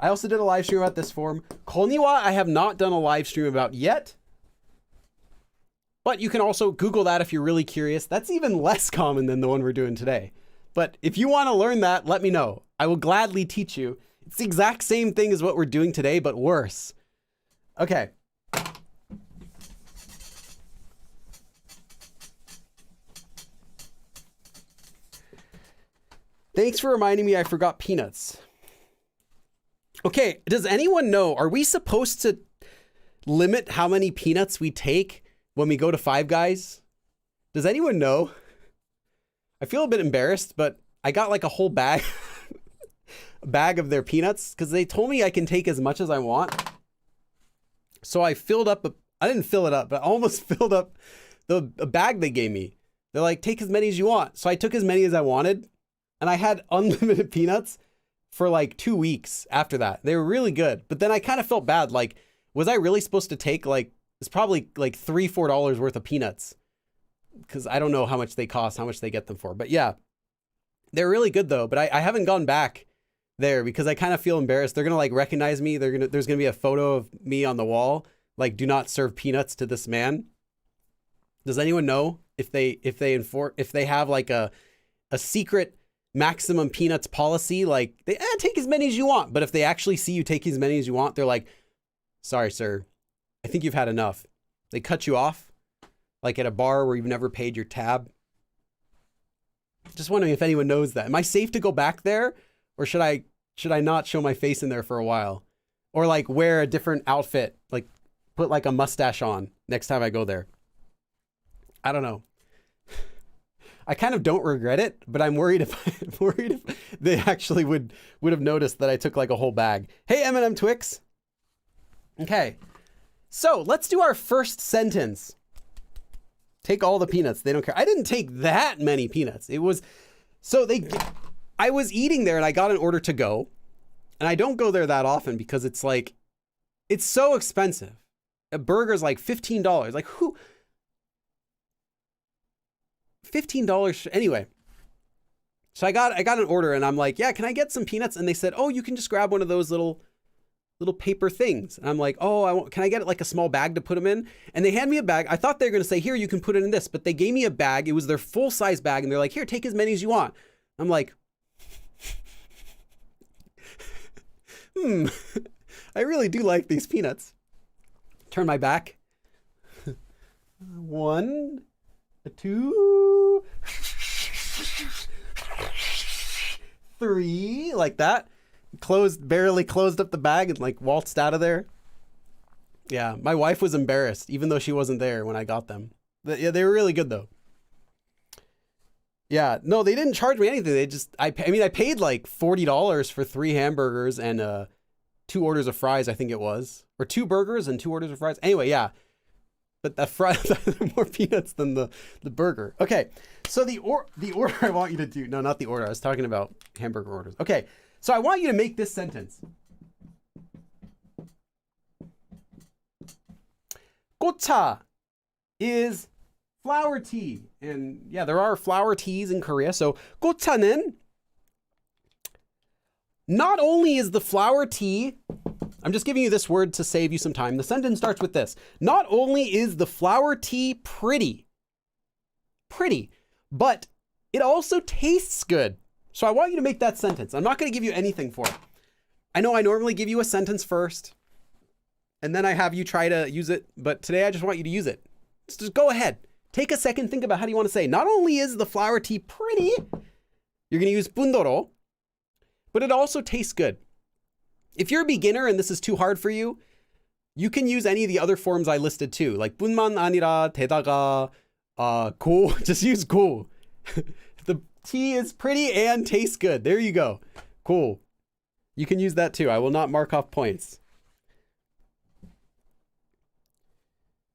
A: konniwa, I have not done a live stream about yet. But you can also Google that if you're really curious. That's even less common than the one we're doing today. But if you want to learn that, let me know. I will gladly teach you. It's the exact same thing as what we're doing today, but worse. Okay. Thanks for reminding me I forgot peanuts. Okay, does anyone know, are we supposed to limit how many peanuts we take when we go to Five Guys? Does anyone know? I feel a bit embarrassed, but I got like a whole bag, a bag of their peanuts because they told me I can take as much as I want. So I filled up, I didn't fill it up, but I almost filled up a bag they gave me. They're like, take as many as you want. So I took as many as I wanted and I had unlimited peanuts for like 2 weeks after that. They were really good. But then I kind of felt bad. Like, was I really supposed to take like, it's probably like $3-4 worth of peanuts? Because I don't know how much they cost, how much they get them for. But yeah, they're really good though. But I haven't gone back there because I kind of feel embarrassed. They're going to like recognize me. There's going to be a photo of me on the wall. Like, do not serve peanuts to this man. Does anyone know if they have like a secret maximum peanuts policy? Like they take as many as you want. But if they actually see you take as many as you want, they're like, sorry, sir, I think you've had enough. They cut you off. Like at a bar where you've never paid your tab. Just wondering if anyone knows that. Am I safe to go back there? Or should I not show my face in there for a while? Or like wear a different outfit, like put like a mustache on next time I go there? I don't know. I kind of don't regret it, but I'm worried if they actually would have noticed that I took like a whole bag. Hey, M&M Twix. Okay. So let's do our first sentence. Take all the peanuts. They don't care. I didn't take that many peanuts. I was eating there and I got an order to go. And I don't go there that often because it's like, it's so expensive. A burger's like $15. Like who? $15. Anyway. So I got an order and I'm like, yeah, can I get some peanuts? And they said, oh, you can just grab one of those little paper things. And I'm like, oh, can I get like a small bag to put them in? And they hand me a bag. I thought they were going to say, here, you can put it in this, but they gave me a bag. It was their full size bag. And they're like, here, take as many as you want. I'm like, I really do like these peanuts. Turn my back. 1, 2, 3, like that. Barely closed up the bag and like waltzed out of there. Yeah, my wife was embarrassed, even though she wasn't there when I got them. Yeah, they were really good though. Yeah, no, they didn't charge me anything. They just, I paid like $40 for 3 hamburgers and 2 orders of fries, I think it was. Or 2 burgers and 2 orders of fries. Anyway, yeah. But the fries are more peanuts than the burger. Okay, so the order I want you to do, no, not the order. I was talking about hamburger orders. Okay, so I want you to make this sentence. Gocha is flower tea. And yeah, there are flower teas in Korea. So gocha는, not only is the flower tea, I'm just giving you this word to save you some time. The sentence starts with this. Not only is the flower tea pretty, but it also tastes good. So I want you to make that sentence. I'm not going to give you anything for it. I know I normally give you a sentence first, and then I have you try to use it, but today I just want you to use it. Just go ahead. Take a second, think about how do you want to say. Not only is the flower tea pretty, you're going to use bundoro, but it also tastes good. If you're a beginner and this is too hard for you, you can use any of the other forms I listed too, like 뿐만 아니라 대다가 고. Just use 고. The tea is pretty and tastes good. There you go. Cool. You can use that too. I will not mark off points.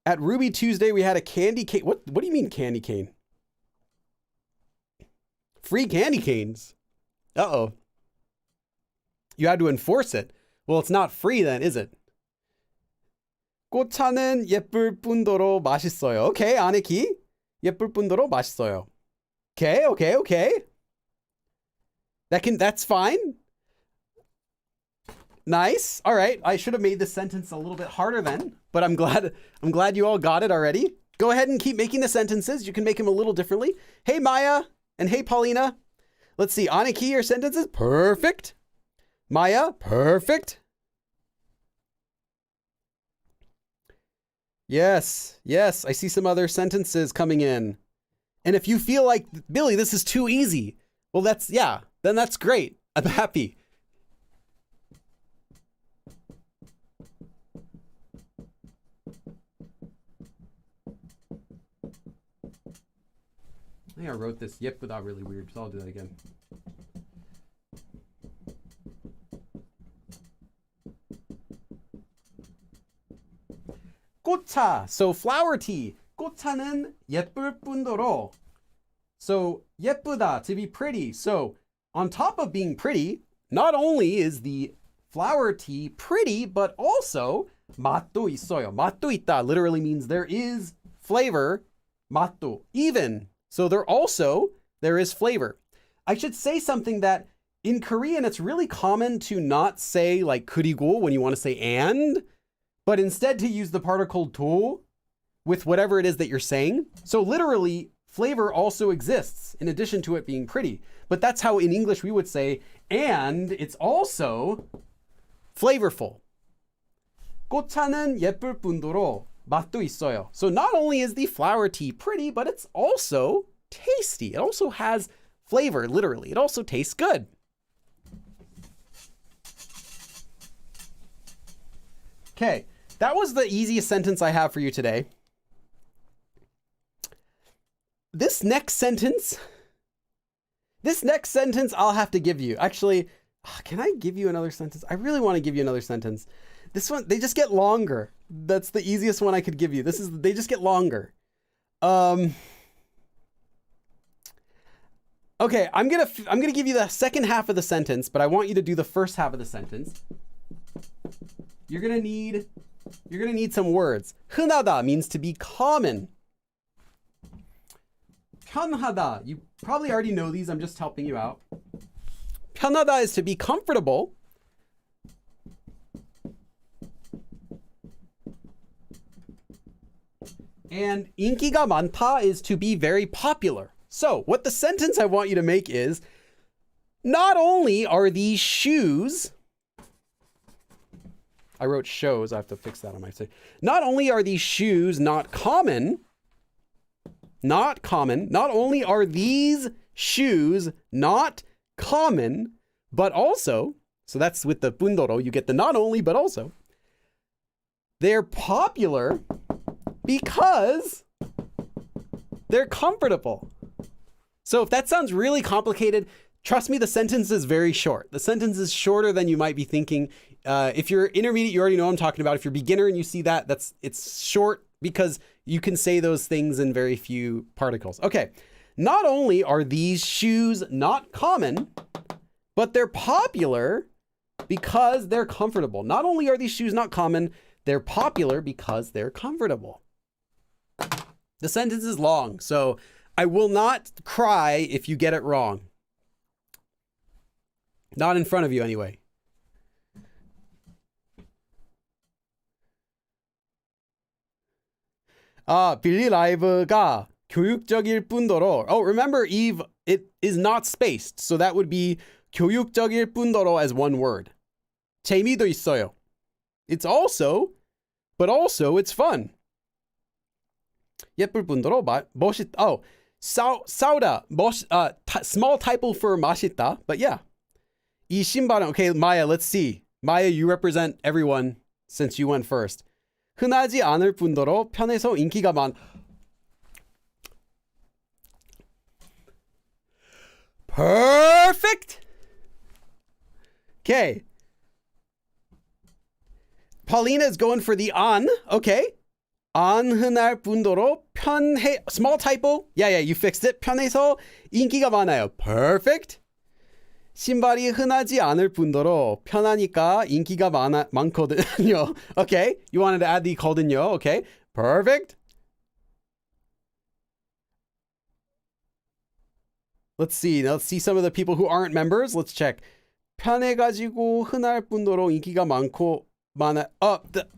A: At Ruby Tuesday, we had a candy cane. What do you mean candy cane? Free candy canes. Uh-oh. You had to enforce it. Well, it's not free then, is it? 꽃차는 예쁠 뿐더러 맛있어요. Okay, 아내키. 예쁠 뿐더러 맛있어요. Okay. That's fine. Nice. All right. I should have made this sentence a little bit harder then, but I'm glad you all got it already. Go ahead and keep making the sentences. You can make them a little differently. Hey, Maya, and hey, Paulina. Let's see. Aniki, your sentences. Perfect. Maya, perfect. Yes, I see some other sentences coming in. And if you feel like, Billy, this is too easy, well, then that's great. I'm happy. I think I wrote this yip without really weird, so I'll do that again. 꽃차, so flower tea. 꽃차는 예쁠 뿐더러. So 예쁘다, to be pretty. So on top of being pretty, not only is the flower tea pretty, but also 맛도 있어요. 맛도 있다 literally means there is flavor. 맛도, even. So there is flavor. I should say something that in Korean, it's really common to not say like 그리고 when you want to say and, but instead to use the particle 도 with whatever it is that you're saying. So literally, flavor also exists in addition to it being pretty. But that's how in English we would say, and it's also flavorful. 꽃차는 예쁠 뿐더러 맛도 있어요. So not only is the flower tea pretty, but it's also tasty. It also has flavor, literally. It also tastes good. Okay, that was the easiest sentence I have for you today. This next sentence I'll have to give you. Actually, can I give you another sentence? I really want to give you another sentence. This one, they just get longer. That's the easiest one I could give you. They just get longer. Okay, I'm gonna give you the second half of the sentence, but I want you to do the first half of the sentence. You're gonna need some words. 흔하다 means to be common. 편하다. You probably already know these. I'm just helping you out. 편하다 is to be comfortable. And 인기가 많다 is to be very popular. So what the sentence I want you to make is, not only are these shoes, I wrote shows, I have to fix that on my side. Not only are these shoes not common, not only are these shoes not common, but also, so that's with the pundoro, you get the not only, but also, they're popular because they're comfortable. So if that sounds really complicated, trust me, the sentence is very short. The sentence is shorter than you might be thinking. If you're intermediate, you already know what I'm talking about. If you're beginner and you see that, it's short because you can say those things in very few particles. Okay, not only are these shoes not common, but they're popular because they're comfortable. Not only are these shoes not common, they're popular because they're comfortable. The sentence is long, so I will not cry if you get it wrong. Not in front of you anyway. 빌리 라이브가 교육적일 뿐더러. Oh, remember, Eve, it is not spaced. So that would be 교육적일 뿐더러 as one word. 재미도 있어요. It's also, but also it's fun. 예쁠 뿐더러 멋있. Oh, 싸우다. Small typo for 맛있다, but yeah. 이 신발은, okay, Maya, let's see. Maya, you represent everyone since you went first. 흔하지 않을 뿐더러 편해서 인기가 많. Perfect. Okay. Paulina is going for the an. Okay. 안 흔할 뿐더러 편해. Small typo. Yeah, you fixed it. 편해서 인기가 많아요. Perfect. 신발이 흔하지 않을 뿐더러 편하니까 인기가 많거든요. Okay, you wanted to add the 거든요. Okay, perfect. Let's see some of the people who aren't members. Let's check. 편해가지고 흔할 뿐더러 인기가 많아.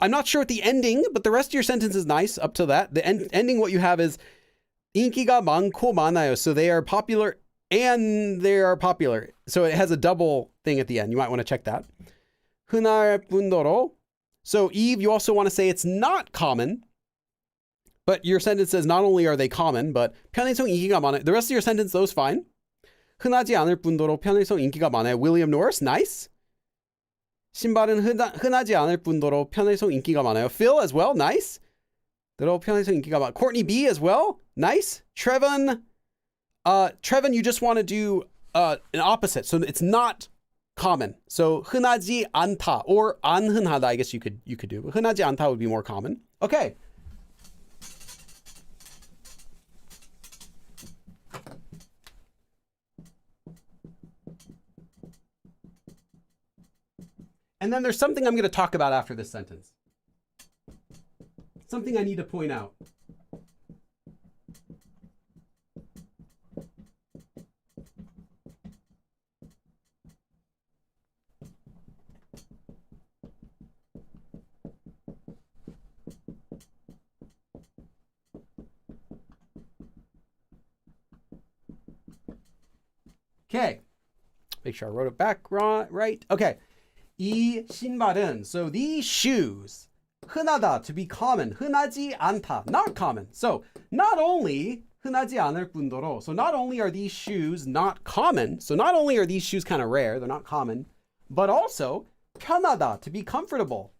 A: I'm not sure what the ending, but the rest of your sentence is nice up to that. The ending, what you have is 인기가 많고 많아요. So they are popular. And they are popular. So it has a double thing at the end. You might want to check that. 흔할 뿐더러. So Eve, you also want to say it's not common. But your sentence says not only are they common, but 편해서 인기가 많아요. The rest of your sentence, those fine. 흔하지 않을 뿐더러 편해서 인기가 많아요. William Norris, nice. 신발은 흔하지 않을 뿐더러 편해서 인기가 많아요. Phil as well, nice. 더러 편해서 인기가 많아요. Courtney B as well, nice. Trevon, you just want to do an opposite. So it's not common. So 흔하지 않다 or 안 흔하다, I guess you could do. But 흔하지 않다 would be more common. Okay. And then there's something I'm going to talk about after this sentence. Something I need to point out. Okay, make sure I wrote it back right. Okay, 이 신발은, so these shoes, 흔하다, to be common, 흔하지 않다, not common. So not only 흔하지 않을 뿐더러, so not only are these shoes not common, so not only are these shoes kind of rare, they're not common, but also 편하다, to be comfortable.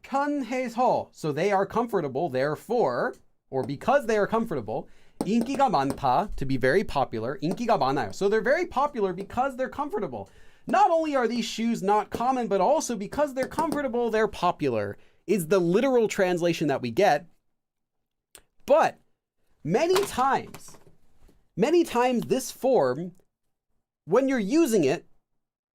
A: 편해서, so they are comfortable, therefore, or because they are comfortable. 인기가 많다, to be very popular. 인기가 많아요. So they're very popular because they're comfortable. Not only are these shoes not common, but also because they're comfortable, they're popular, is the literal translation that we get. But many times this form, when you're using it,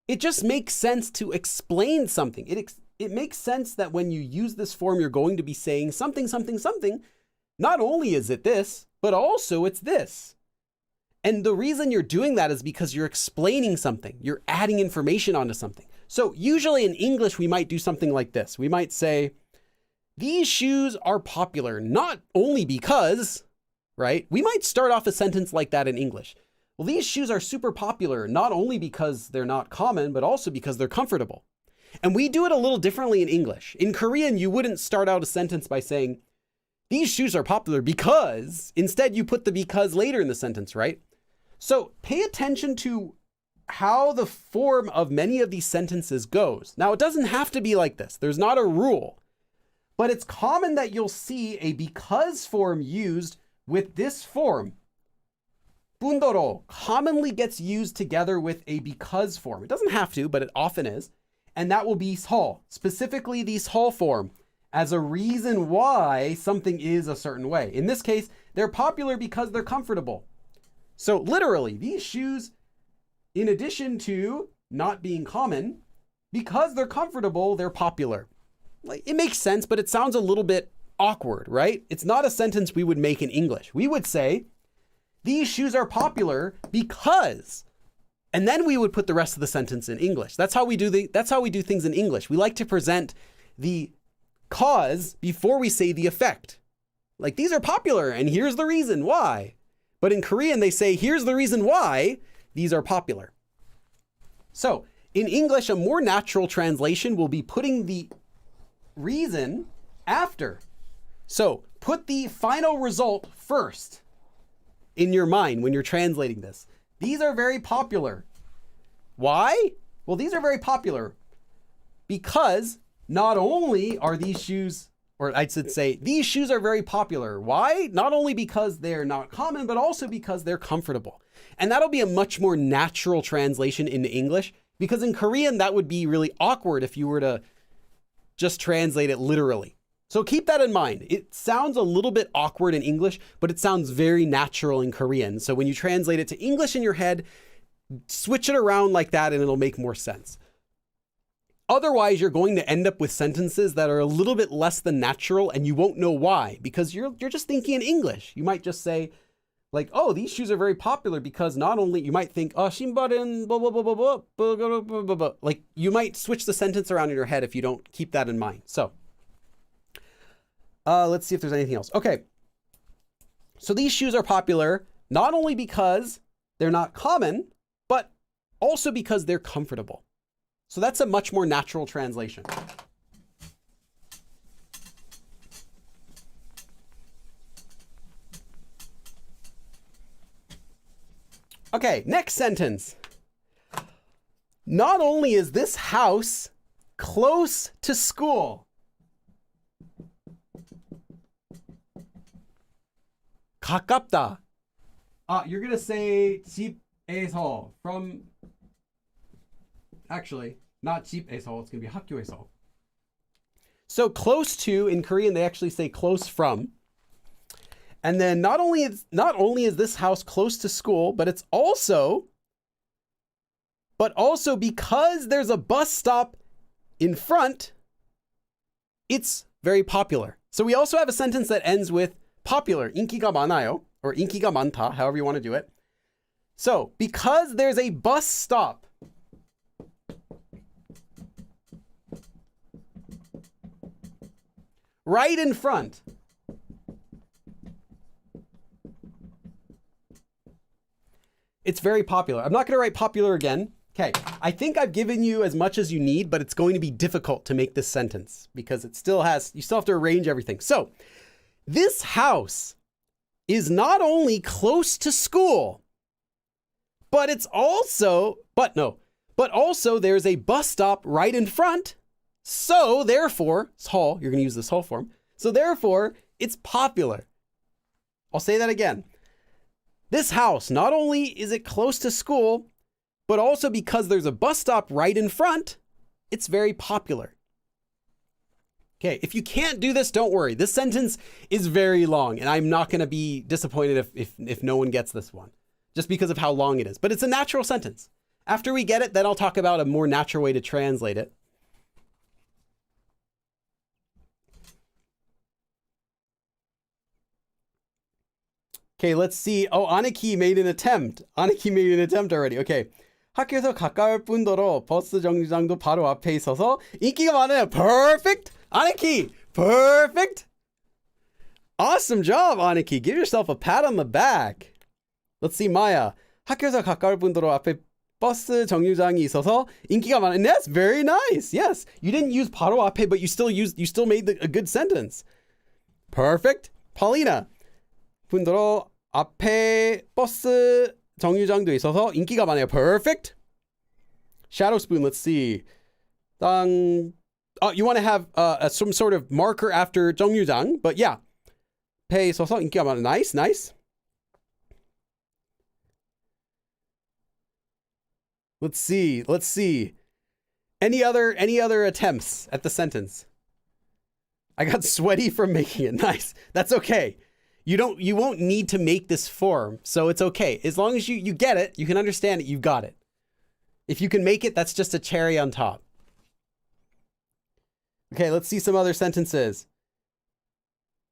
A: it just makes sense to explain something. It makes sense that when you use this form, you're going to be saying something, something, something. Not only is it this, but also it's this. And the reason you're doing that is because you're explaining something. You're adding information onto something. So usually in English, we might do something like this. We might say, these shoes are popular not only because, right? We might start off a sentence like that in English. Well, these shoes are super popular not only because they're not common, but also because they're comfortable. And we do it a little differently in English. In Korean, you wouldn't start out a sentence by saying, these shoes are popular because. Instead, you put the because later in the sentence, right? So pay attention to how the form of many of these sentences goes. Now, it doesn't have to be like this. There's not a rule, but it's common that you'll see a because form used with this form. Bundoro commonly gets used together with a because form. It doesn't have to, but it often is. And that will be 서, specifically the 서 form, as a reason why something is a certain way. In this case, they're popular because they're comfortable. So literally, these shoes, in addition to not being common, because they're comfortable, they're popular. Like, it makes sense, but it sounds a little bit awkward, right? It's not a sentence we would make in English. We would say, these shoes are popular because, and then we would put the rest of the sentence in English. That's how we do things in English. We like to present the cause before we say the effect. Like, these are popular, and here's the reason why. But in Korean, they say, here's the reason why these are popular. So in English, a more natural translation will be putting the reason after. So put the final result first in your mind when you're translating this. These are very popular. Why? Well, these are very popular because not only are these shoes, or I should say, these shoes are very popular. Why? Not only because they're not common, but also because they're comfortable. And that'll be a much more natural translation into English, because in Korean, that would be really awkward if you were to just translate it literally. So keep that in mind. It sounds a little bit awkward in English, but it sounds very natural in Korean. So when you translate it to English in your head, switch it around like that and it'll make more sense. Otherwise, you're going to end up with sentences that are a little bit less than natural and you won't know why, because you're just thinking in English. You might just say like, oh, these shoes are very popular because not only, you might think, oh, 신발은 blah, blah, blah, blah, blah, blah, blah, blah, blah, blah. Like, you might switch the sentence around in your head if you don't keep that in mind. So let's see if there's anything else. Okay. So these shoes are popular not only because they're not common, but also because they're comfortable. So that's a much more natural translation. Okay, next sentence. Not only is this house close to school. 가깝다. You're going to say 집에서, from, actually, not 집에서, it's going to be 학교에서. So close to, in Korean, they actually say close from. And then not only is this house close to school, but it's also because there's a bus stop in front, it's very popular. So we also have a sentence that ends with popular, 인기가 많아요, or 인기가 많다, however you want to do it. So because there's a bus stop right in front, it's very popular. I'm not going to write popular again. Okay, I think I've given you as much as you need, but it's going to be difficult to make this sentence because you still have to arrange everything. So this house is not only close to school, but also there's a bus stop right in front. So therefore, 서, you're going to use this whole form. So therefore, it's popular. I'll say that again. This house, not only is it close to school, but also because there's a bus stop right in front, it's very popular. Okay, if you can't do this, don't worry. This sentence is very long, and I'm not going to be disappointed if no one gets this one, just because of how long it is. But it's a natural sentence. After we get it, then I'll talk about a more natural way to translate it. Okay, let's see. Oh, Aniki made an attempt. Aniki made an attempt already. Okay. 학교에서 가까울 뿐더러 버스 정류장도 바로 앞에 있어서 인기가 많아요. Perfect. Aniki, perfect. Awesome job, Aniki. Give yourself a pat on the back. Let's see, Maya. 학교에서 가까울 뿐더러 앞에 버스 정류장이 있어서 인기가 많아요. And that's very nice. Yes, you didn't use 바로 앞에, but you still made a good sentence. Perfect. Paulina. 뿐더러 앞에 버스 정류장도 있어서 인기가 많아요. Perfect. Shadow Spoon, let's see. You want to have some sort of marker after 정류장, but yeah. 앞에 있어서 인기가 많아요. Nice, nice. Let's see. Any other attempts at the sentence? I got sweaty from making it. Nice. That's okay. You won't need to make this form, so it's okay. As long as you get it, you can understand it, you've got it. If you can make it, that's just a cherry on top. Okay, let's see some other sentences.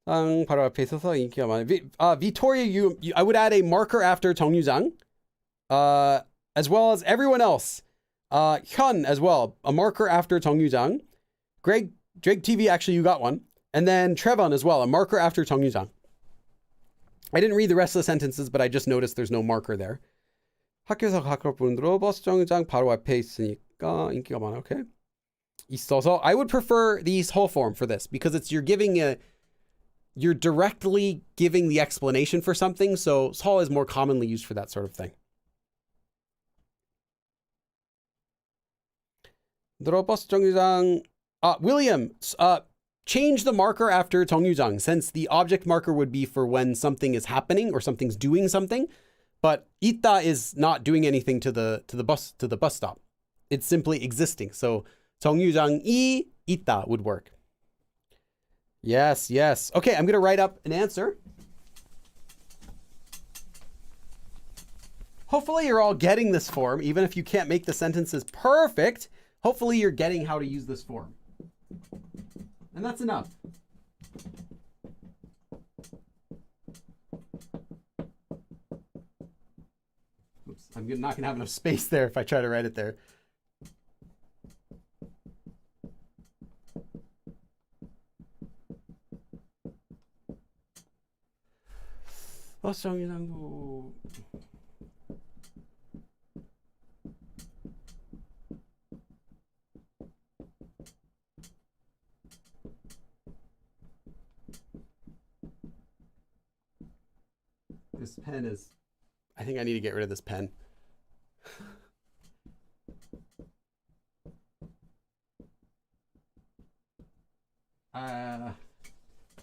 A: 바로 앞에 있어서 인기가 많아요. Victoria, I would add a marker after 정류장, as well as everyone else. Hyun as well, a marker after 정류장. Greg TV, actually you got one. And then Trevon as well, a marker after 정류장. I didn't read the rest of the sentences, but I just noticed there's no marker there. 학교에서 가까울 뿐더러 버스 정류장 바로 앞에 있으니까 인기가 많아. Okay. 있어서. I would prefer the whole form for this because you're directly giving the explanation for something. So 서 is more commonly used for that sort of thing. 버스 정류장. William, change the marker after 정류장, since the object marker would be for when something is happening or something's doing something, but 있다 is not doing anything to the bus stop. It's simply existing. So 정류장이 있다 would work. Yes. Okay, I'm gonna write up an answer. Hopefully you're all getting this form, even if you can't make the sentences perfect. Hopefully you're getting how to use this form. And that's enough. Oops, I'm not going to have enough space there if I try to write it there. 정류장도 This pen is, I think I need to get rid of this pen.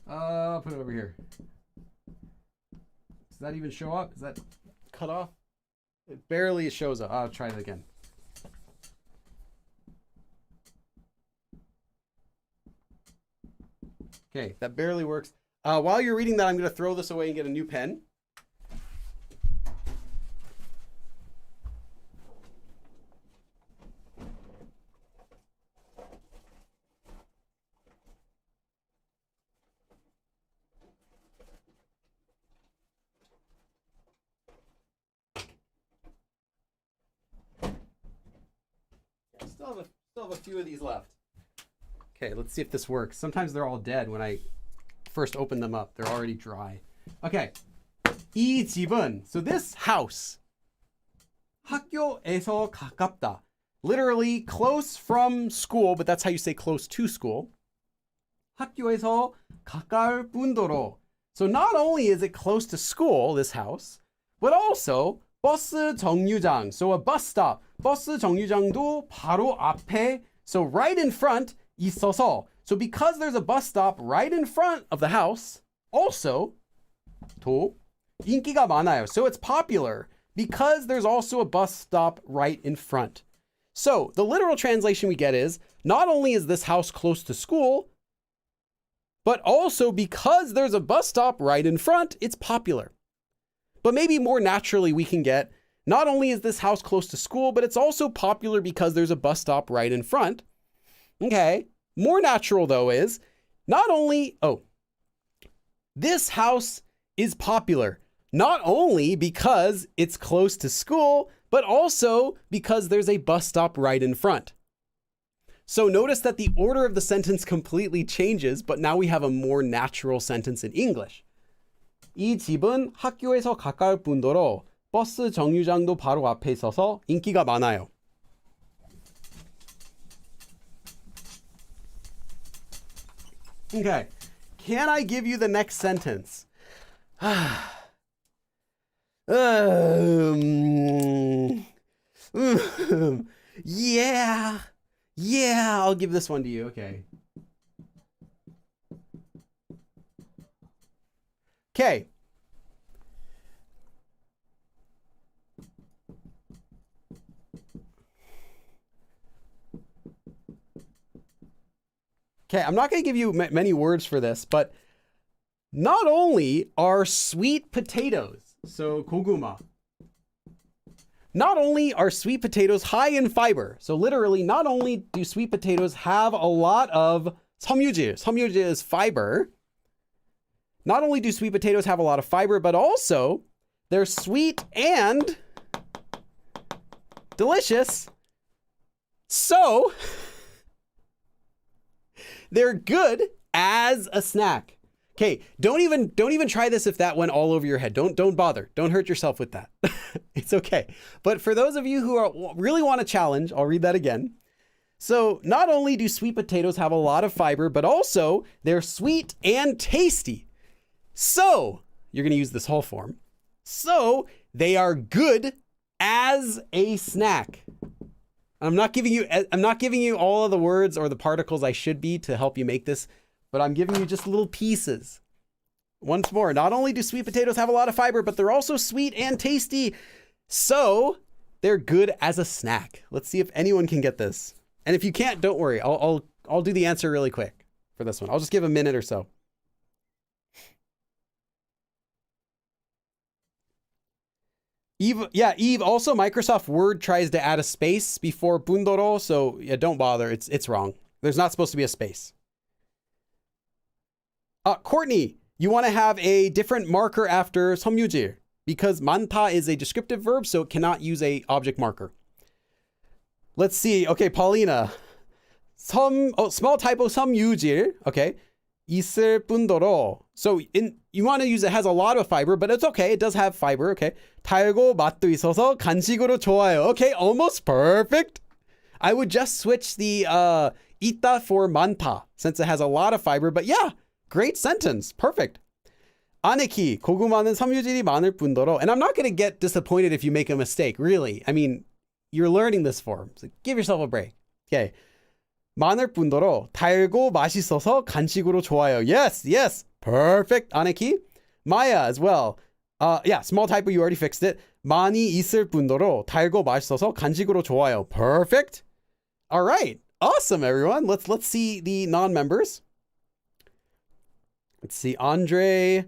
A: I'll put it over here. Does that even show up? Is that cut off? It barely shows up. I'll try it again. Okay, that barely works. While you're reading that, I'm going to throw this away and get a new pen. Still have a few of these left. Okay, let's see if this works. Sometimes they're all dead when I first open them up. They're already dry. Okay. 이 집은, so this house, 학교에서 가깝다. Literally close from school, but that's how you say close to school. 학교에서 가까울 뿐더러. So not only is it close to school, this house, but also 버스 정류장. So a bus stop. 버스 정류장도 바로 앞에. So right in front 있어서. So because there's a bus stop right in front of the house, also 도 인기가 많아요. So it's popular because there's also a bus stop right in front. So the literal translation we get is, not only is this house close to school, but also because there's a bus stop right in front, it's popular. But maybe more naturally we can get, not only is this house close to school, but it's also popular because there's a bus stop right in front. Okay. More natural though is, not only, this house is popular, not only because it's close to school, but also because there's a bus stop right in front. So notice that the order of the sentence completely changes, but now we have a more natural sentence in English. 이 집은 학교에서 가까울 뿐더러 버스 정류장도 바로 앞에 있어서 인기가 많아요. Okay, can I give you the next sentence? Yeah, I'll give this one to you. Okay. Okay. Okay, I'm not going to give you many words for this, but not only are sweet potatoes, so 고구마, not only are sweet potatoes high in fiber, so literally not only do sweet potatoes have a lot of 섬유질, 섬유질 is fiber, not only do sweet potatoes have a lot of fiber, but also they're sweet and delicious. So they're good as a snack. Okay, don't even try this if that went all over your head. Don't bother. Don't hurt yourself with that. It's okay. But for those of you who really want a challenge, I'll read that again. So not only do sweet potatoes have a lot of fiber, but also they're sweet and tasty. So you're going to use this whole form. So they are good as a snack. I'm not giving you all of the words or the particles I should be to help you make this, but I'm giving you just little pieces. Once more, not only do sweet potatoes have a lot of fiber, but they're also sweet and tasty. So they're good as a snack. Let's see if anyone can get this. And if you can't, don't worry. I'll do the answer really quick for this one. I'll just give a minute or so. Eve, also Microsoft Word tries to add a space before 뿐더러, so yeah, don't bother. It's wrong. There's not supposed to be a space. Courtney, you want to have a different marker after 섬유질 because 많다 is a descriptive verb, so it cannot use a object marker. Let's see. Okay, Paulina. Small typo, 섬유질. Okay. 있을 뿐더러. So you want to use it has a lot of fiber, but it's okay. It does have fiber. Okay. 달고 맛도 있어서 간식으로 좋아요. Okay, almost perfect. I would just switch the 있다 for 많다 since it has a lot of fiber, but yeah, great sentence. Perfect. 아네키, 고구마는 섬유질이 많을 뿐더러. And I'm not going to get disappointed if you make a mistake, really. I mean, you're learning this form, so give yourself a break. Okay. 많을 뿐더러 달고 맛있어서 간식으로 좋아요. Yes, perfect. 아네키. Maya as well. Yeah, small typo, you already fixed it. 많이 있을 뿐더러 달고 맛있어서 간식으로 좋아요. Perfect. All right, awesome, everyone. Let's see the non-members. Let's see, Andre.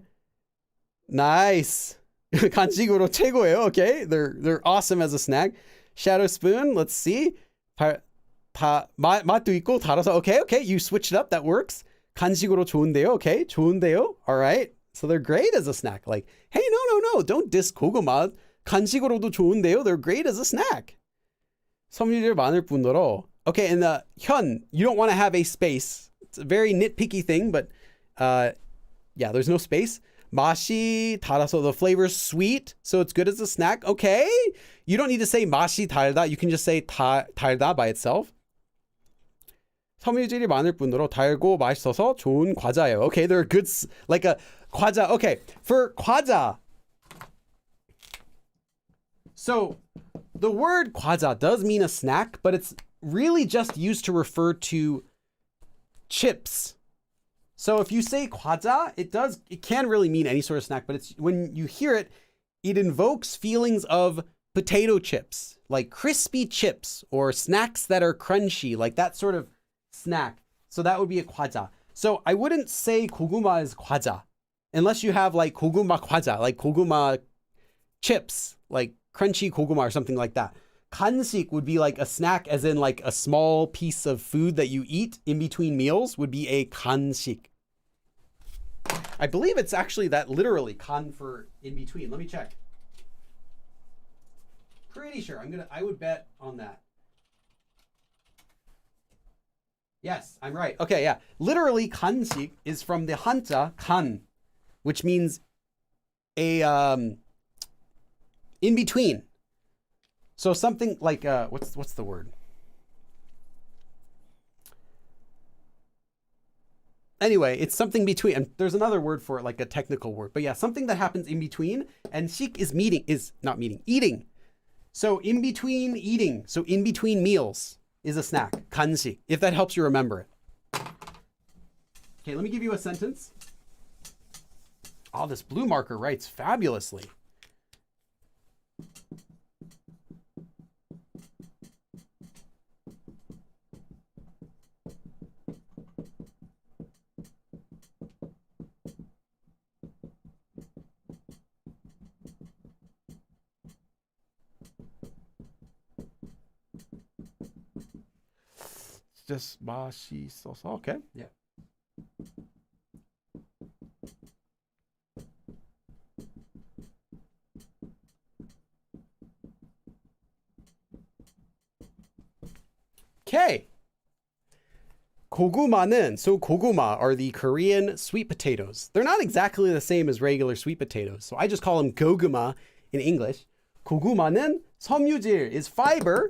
A: Nice. 간식으로 최고예요. Okay, they're awesome as a snack. Shadow Spoon. Let's see. 맛도 있고 달아서. Okay, you switched it up. That works. 간식으로 좋은데요. Okay, 좋은데요. All right. So they're great as a snack. Like, hey, no, don't diss 고구마. 간식으로도 좋은데요. They're great as a snack. 섬유질 많을 뿐더러. Okay, and 현, you don't want to have a space. It's a very nitpicky thing, but yeah, there's no space. 맛이 달아서, the flavor's sweet, so it's good as a snack. Okay, you don't need to say 맛이 달다. You can just say 달다 by itself. 섬유질이 많을 뿐더러 달고 맛있어서 좋은 과자예요. Okay, they're good, like a 과자. Okay, for 과자. So the word 과자 does mean a snack, but it's really just used to refer to chips. So if you say 과자, it can really mean any sort of snack, but it's when you hear it, it invokes feelings of potato chips, like crispy chips or snacks that are crunchy, like that sort of snack. So that would be a 과자. So I wouldn't say 고구마 is 과자 unless you have like 고구마 과자, like 고구마 chips, like crunchy 고구마 or something like that. 간식 would be like a snack, as in like a small piece of food that you eat in between meals would be a 간식. I believe it's actually that literally kan for in between. Let me check. Pretty sure. I would bet on that. Yes, I'm right. Okay, yeah. Literally, kanshik is from the hanja kan, which means a in between. So something like what's the word? Anyway, it's something between, and there's another word for it, like a technical word. But yeah, something that happens in between, and shik is eating. So in between eating, so in between meals is a snack, kanshik, if that helps you remember it. Okay, let me give you a sentence. Oh, this blue marker writes fabulously. Just 맛있어서. Okay. Yeah. Okay. 고구마는, so 고구마 are the Korean sweet potatoes. They're not exactly the same as regular sweet potatoes. So I just call them 고구마 in English. 고구마는 섬유질 is fiber.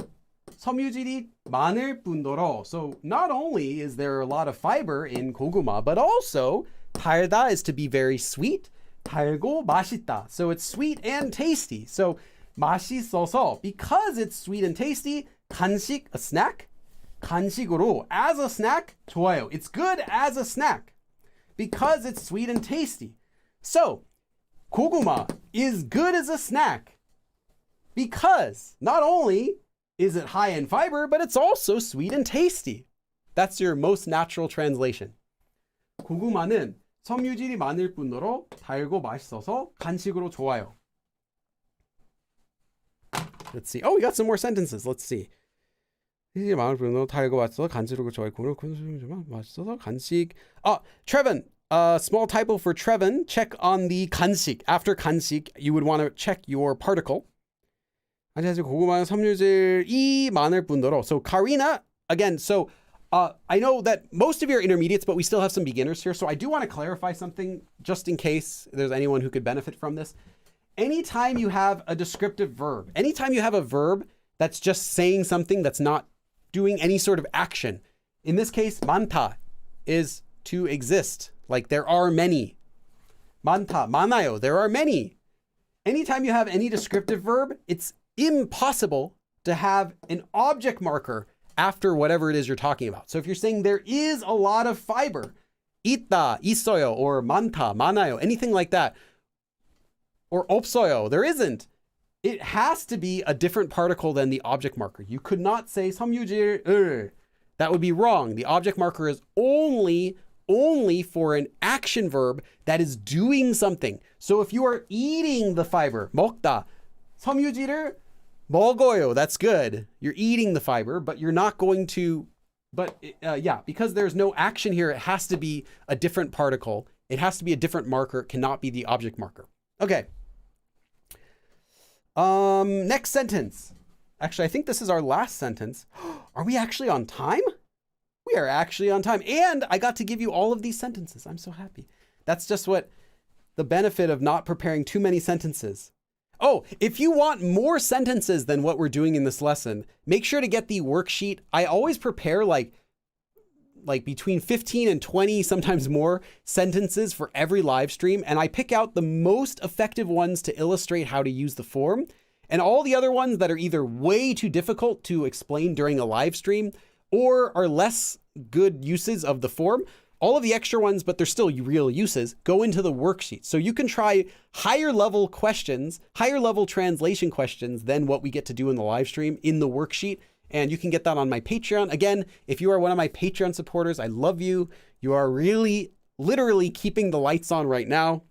A: 섬유질이 많을 뿐더러. So not only is there a lot of fiber in 고구마, but also 달다 is to be very sweet. 달고 맛있다. So it's sweet and tasty. So 맛있어서, because it's sweet and tasty, 간식, a snack. 간식으로, as a snack, 좋아요. It's good as a snack because it's sweet and tasty. So 고구마 is good as a snack because not only is it high in fiber, but it's also sweet and tasty. That's your most natural translation. 고구마는 섬유질이 많을 뿐더러 달고 맛있어서 간식으로 좋아요. Let's see. Oh, we got some more sentences. Let's see. 많을 뿐더러 달고 맛있어서 간식으로 좋아요. 맛있어서 간식. Trevin. Small typo for Trevin. Check on the 간식. After 간식, you would want to check your particle. 고구마는 섬유질이 많을 뿐더러. So Karina, again, so I know that most of you are intermediates, but we still have some beginners here. So I do want to clarify something just in case there's anyone who could benefit from this. Anytime you have a descriptive verb, anytime you have a verb that's just saying something that's not doing any sort of action. In this case, 많다 is to exist. Like there are many. 많다, 많아요, there are many. Anytime you have any descriptive verb, it's impossible to have an object marker after whatever it is you're talking about. So if you're saying there is a lot of fiber, 있다, 있어요, or 많다, 많아요, anything like that, or 없어요, there isn't. It has to be a different particle than the object marker. You could not say 섬유질. That would be wrong. The object marker is only for an action verb that is doing something. So if you are eating the fiber, 먹다, 섬유질을 먹어요, that's good. You're eating the fiber, but you're not going to, because there's no action here, it has to be a different particle. It has to be a different marker. It cannot be the object marker. Okay. Next sentence. Actually, I think this is our last sentence. Are we actually on time? We are actually on time. And I got to give you all of these sentences. I'm so happy. That's just what the benefit of not preparing too many sentences. Oh, if you want more sentences than what we're doing in this lesson, make sure to get the worksheet. I always prepare like between 15 and 20, sometimes more sentences for every live stream. And I pick out the most effective ones to illustrate how to use the form. And all the other ones that are either way too difficult to explain during a live stream or are less good uses of the form, all of the extra ones, but they're still real uses, go into the worksheet. So you can try higher level questions, higher level translation questions than what we get to do in the live stream in the worksheet. And you can get that on my Patreon. Again, if you are one of my Patreon supporters, I love you. You are really, literally keeping the lights on right now.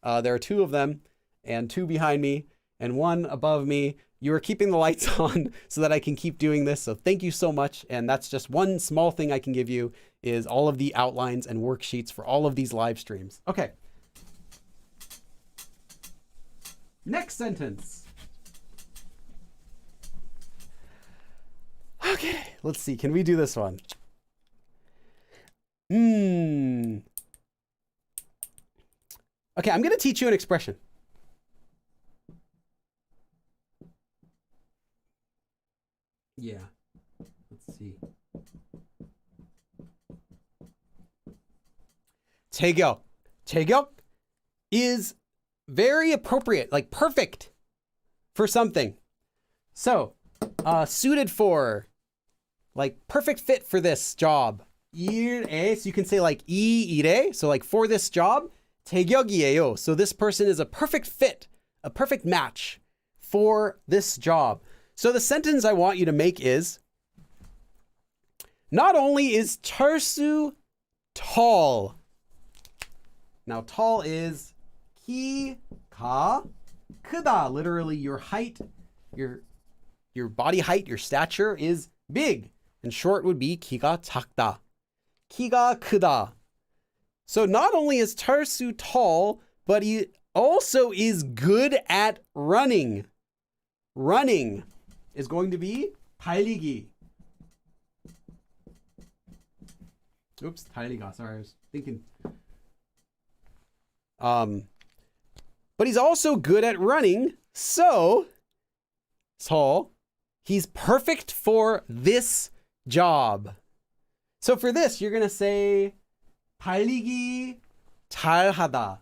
A: There are two of them and two behind me and one above me. You are keeping the lights on so that I can keep doing this. So thank you so much. And that's just one small thing I can give you is all of the outlines and worksheets for all of these live streams. Okay, Next sentence. Okay, let's see. Can we do this one? Okay, I'm going to teach you an expression. Yeah. Let's see. 제격. 제격 is very appropriate, like perfect for something. So, suited for, like perfect fit for this job. 일에, so you can say like 이 일에, so like for this job, 제격이에요. So this person is a perfect fit, a perfect match for this job. So the sentence I want you to make is, not only is 철수 tall. Now tall is 키가 크다. Literally your height, your body height, your stature is big. And short would be 키가 작다. 키가 크다. So not only is 철수 tall, but he also is good at running. Running is going to be 달리기. Oops, 달리가. Sorry, I was thinking. But he's also good at running, so he's perfect for this job. So for this, you're gonna say 달리기 잘하다.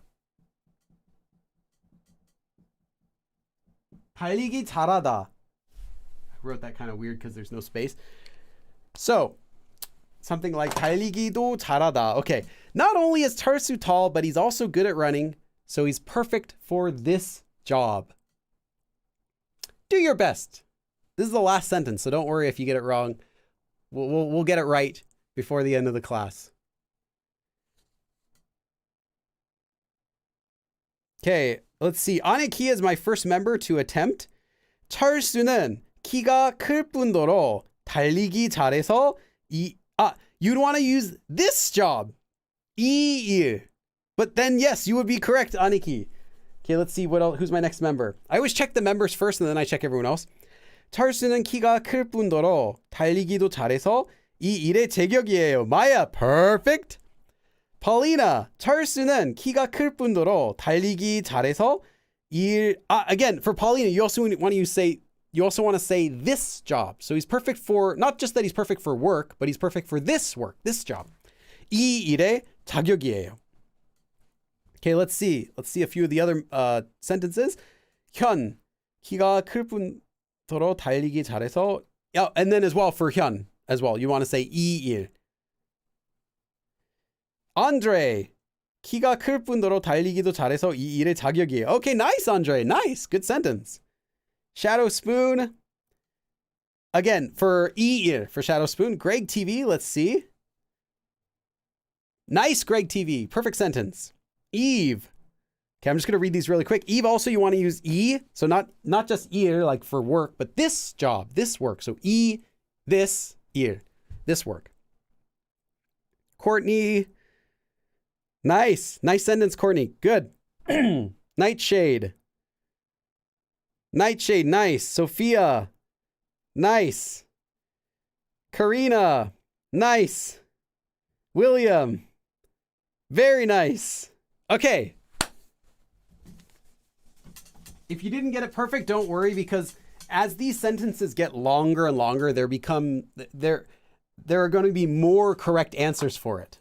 A: 달리기 잘하다. I wrote that kind of weird because there's no space. So something like 달리기도 잘하다. Okay, not only is 철수 tall, but he's also good at running, so he's perfect for this job. Do your best. This is the last sentence, so don't worry if you get it wrong. We'll get it right before the end of the class. Okay, let's see. Aniki is my first member to attempt. 철수는 키가 클 뿐더러 달리기 잘해서 you'd want to use this job. 이 일. But then yes, you would be correct, Aniki. Okay, let's see what else. Who's my next member? I always check the members first and then I check everyone else. 철수는 키가 클 뿐더러 달리기도 잘해서 이 일에 제격이에요. Maya, perfect. Paulina, 철수는 키가 클 뿐더러 달리기 잘해서 again, for Paulina, you also want to say this job. So he's perfect for, not just that he's perfect for work, but he's perfect for this work, this job. 이 일에 자격이에요. Okay, let's see a few of the other sentences. 현, 키가 클 뿐더러 달리기 잘해서, and then as well for 현, as well, you want to say 이 일. Andre, 키가 클 뿐더러 달리기도 잘해서 이 일에 자격이에요. Okay, nice, Andre, nice, good sentence. Shadow Spoon, again, for 이 일, for Shadow Spoon. Greg TV, let's see. Nice, Greg TV, perfect sentence. Eve, okay, I'm just going to read these really quick. Eve, also you want to use 이, so not just 일, like for work, but this job, this work. So 이, this, 일, this work. Courtney, nice sentence, Courtney, good. Nightshade, nice. Sophia, nice. Karina, nice. William, very nice. Okay. If you didn't get it perfect, don't worry, because as these sentences get longer and longer, there are going to be more correct answers for it.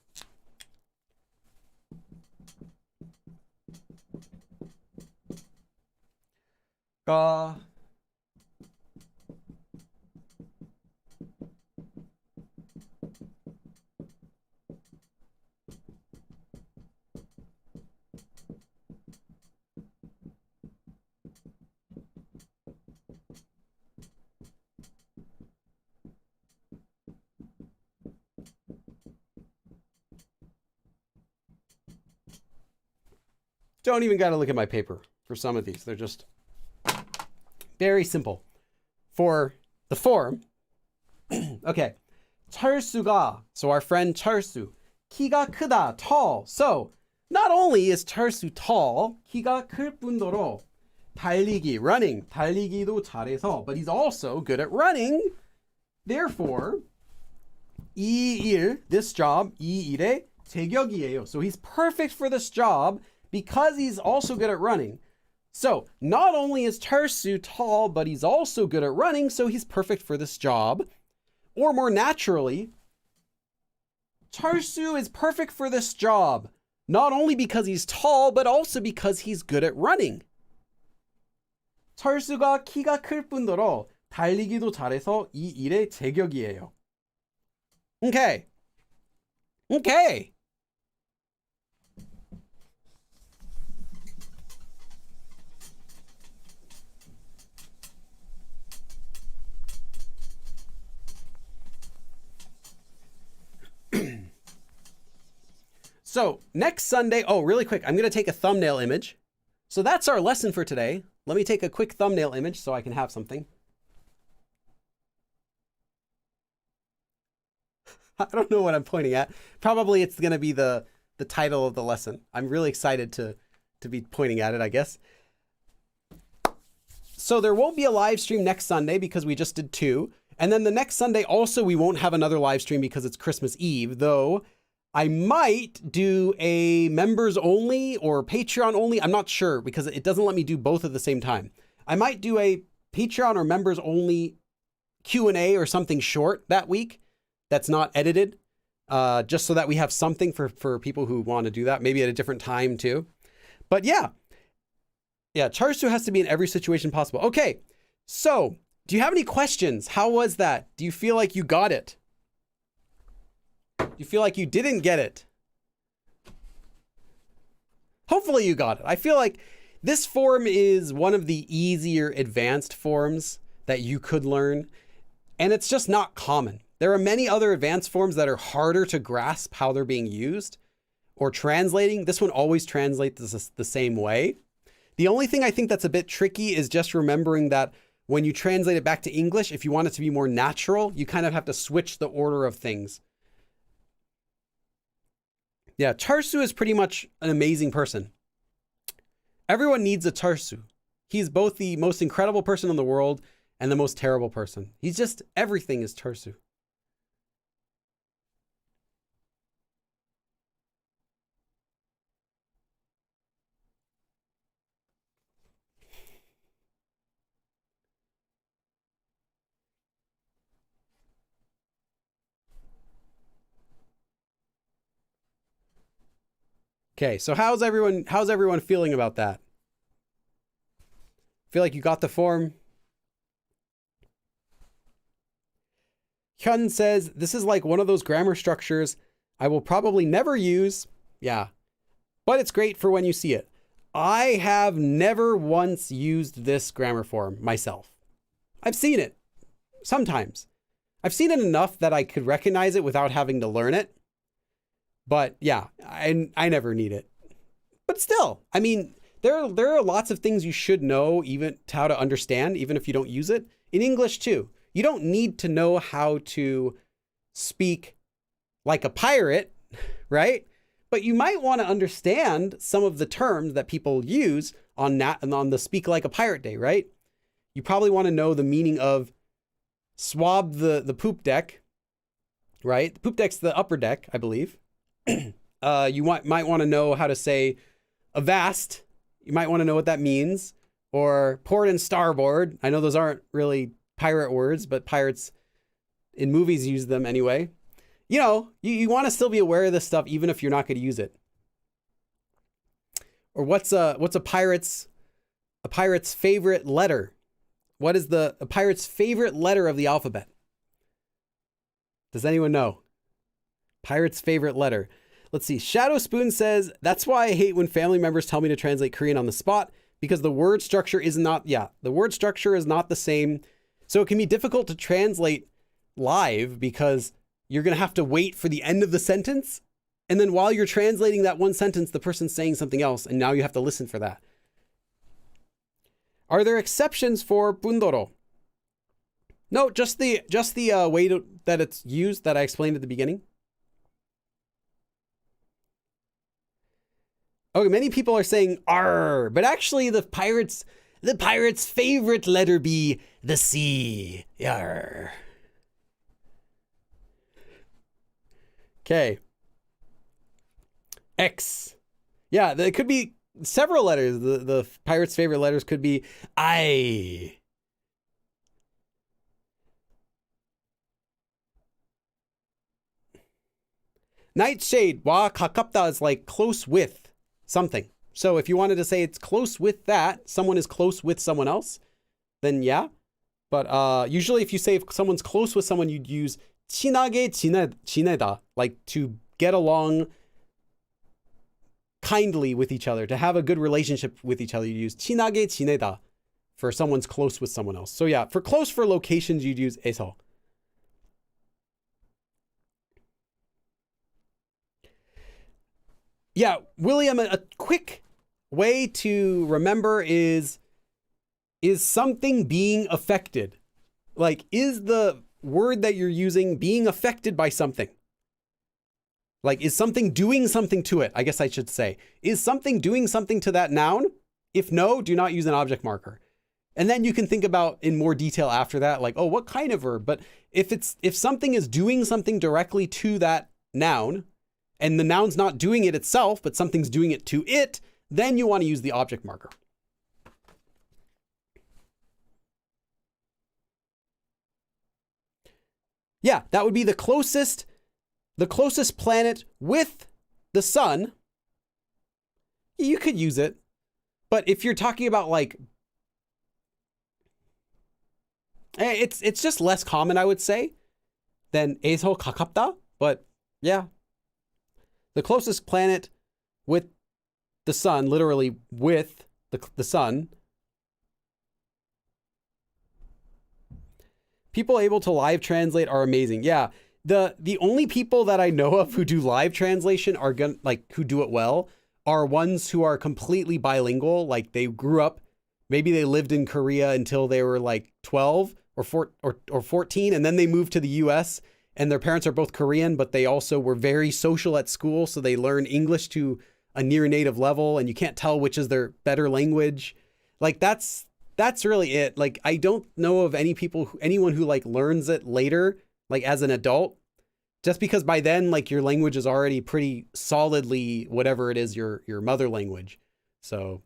A: Don't even got to look at my paper for some of these. They're just very simple. For the form, okay. 철수가, so our friend 철수, 키가 크다, tall. So not only is 철수 tall, 키가 클 뿐더러 달리기, running. 달리기도 잘해서. But he's also good at running. Therefore, 이 일, this job, 이 일의 제격이에요. So he's perfect for this job because he's also good at running. So not only is Tarsu tall, but he's also good at running, so he's perfect for this job. Or more naturally, Tarsu is perfect for this job, not only because he's tall, but also because he's good at running. 철수가 키가 클 뿐더러 달리기도 잘해서 이 일의 제격이에요. Okay. Okay. So next Sunday, oh, really quick, I'm going to take a thumbnail image. So that's our lesson for today. Let me take a quick thumbnail image so I can have something. I don't know what I'm pointing at. Probably it's going to be the title of the lesson. I'm really excited to be pointing at it, I guess. So there won't be a live stream next Sunday because we just did 2. And then the next Sunday also we won't have another live stream because it's Christmas Eve, though I might do a members only or Patreon only. I'm not sure because it doesn't let me do both at the same time. I might do a Patreon or members only Q&A or something short that week that's not edited, just so that we have something for people who want to do that, maybe at a different time too. But yeah, Charsu has to be in every situation possible. Okay, so do you have any questions? How was that? Do you feel like you got it? Do you feel like you didn't get it? Hopefully you got it. I feel like this form is one of the easier advanced forms that you could learn, and it's just not common. There are many other advanced forms that are harder to grasp how they're being used or translating. This one always translates the same way. The only thing I think that's a bit tricky is just remembering that when you translate it back to English, if you want it to be more natural, you kind of have to switch the order of things. Yeah, Charsu is pretty much an amazing person. Everyone needs a Charsu. He's both the most incredible person in the world and the most terrible person. He's just, everything is Charsu. Okay, so how's everyone feeling about that? Feel like you got the form? Hyun says, this is like one of those grammar structures I will probably never use. Yeah, but it's great for when you see it. I have never once used this grammar form myself. I've seen it sometimes. I've seen it enough that I could recognize it without having to learn it. But yeah, I never need it. But still, I mean, there are lots of things you should know even to how to understand, even if you don't use it. In English too. You don't need to know how to speak like a pirate, right? But you might want to understand some of the terms that people use on the Speak Like a Pirate Day, right? You probably want to know the meaning of swab the poop deck, right? The poop deck's the upper deck, I believe. You might want to know how to say avast. You might want to know what that means. Or port and starboard. I know those aren't really pirate words, but pirates in movies use them anyway. You know, you want to still be aware of this stuff even if you're not going to use it. Or what's a pirate's favorite letter? What is a pirate's favorite letter of the alphabet? Does anyone know? Pirate's favorite letter. Let's see. Shadow Spoon says, that's why I hate when family members tell me to translate Korean on the spot, because the word structure is not the same. So it can be difficult to translate live because you're going to have to wait for the end of the sentence. And then while you're translating that one sentence, the person's saying something else. And now you have to listen for that. Are there exceptions for bundoro? No, just the way that it's used that I explained at the beginning. Okay, many people are saying "arr," but actually the pirates The pirate's favorite letter be the C. Yarr. Okay. X. Yeah, there could be several letters. The pirate's favorite letters could be I. Nightshade wa 가깝다 is like close with something. So if you wanted to say it's close with that, someone is close with someone else, then yeah. But usually if you say if someone's close with someone, you'd use 친하게 지내다, like to get along kindly with each other, to have a good relationship with each other. You use 친하게 지내다 for someone's close with someone else. So yeah, for close for locations, you'd use 에서. Yeah, William, a quick way to remember is something being affected? Like, is the word that you're using being affected by something? Like, is something doing something to it? I guess I should say. Is something doing something to that noun? If no, do not use an object marker. And then you can think about in more detail after that, like, oh, what kind of verb? But if something is doing something directly to that noun, and the noun's not doing it itself, but something's doing it to it, then you want to use the object marker. Yeah, that would be the closest planet with the sun. You could use it. But if you're talking about like, it's just less common, I would say, than 에서 가깝다. But yeah. The closest planet with the sun, literally with the sun. People able to live translate are amazing. Yeah, the only people that I know of who do live translation are who do it well are ones who are completely bilingual. Like they grew up, maybe they lived in Korea until they were like 12 or 14, and then they moved to the US. And their parents are both Korean, but they also were very social at school. So they learn English to a near native level, and you can't tell which is their better language. Like that's really it. Like, I don't know of anyone who like learns it later, like as an adult, just because by then, like your language is already pretty solidly, whatever it is, your mother language. So,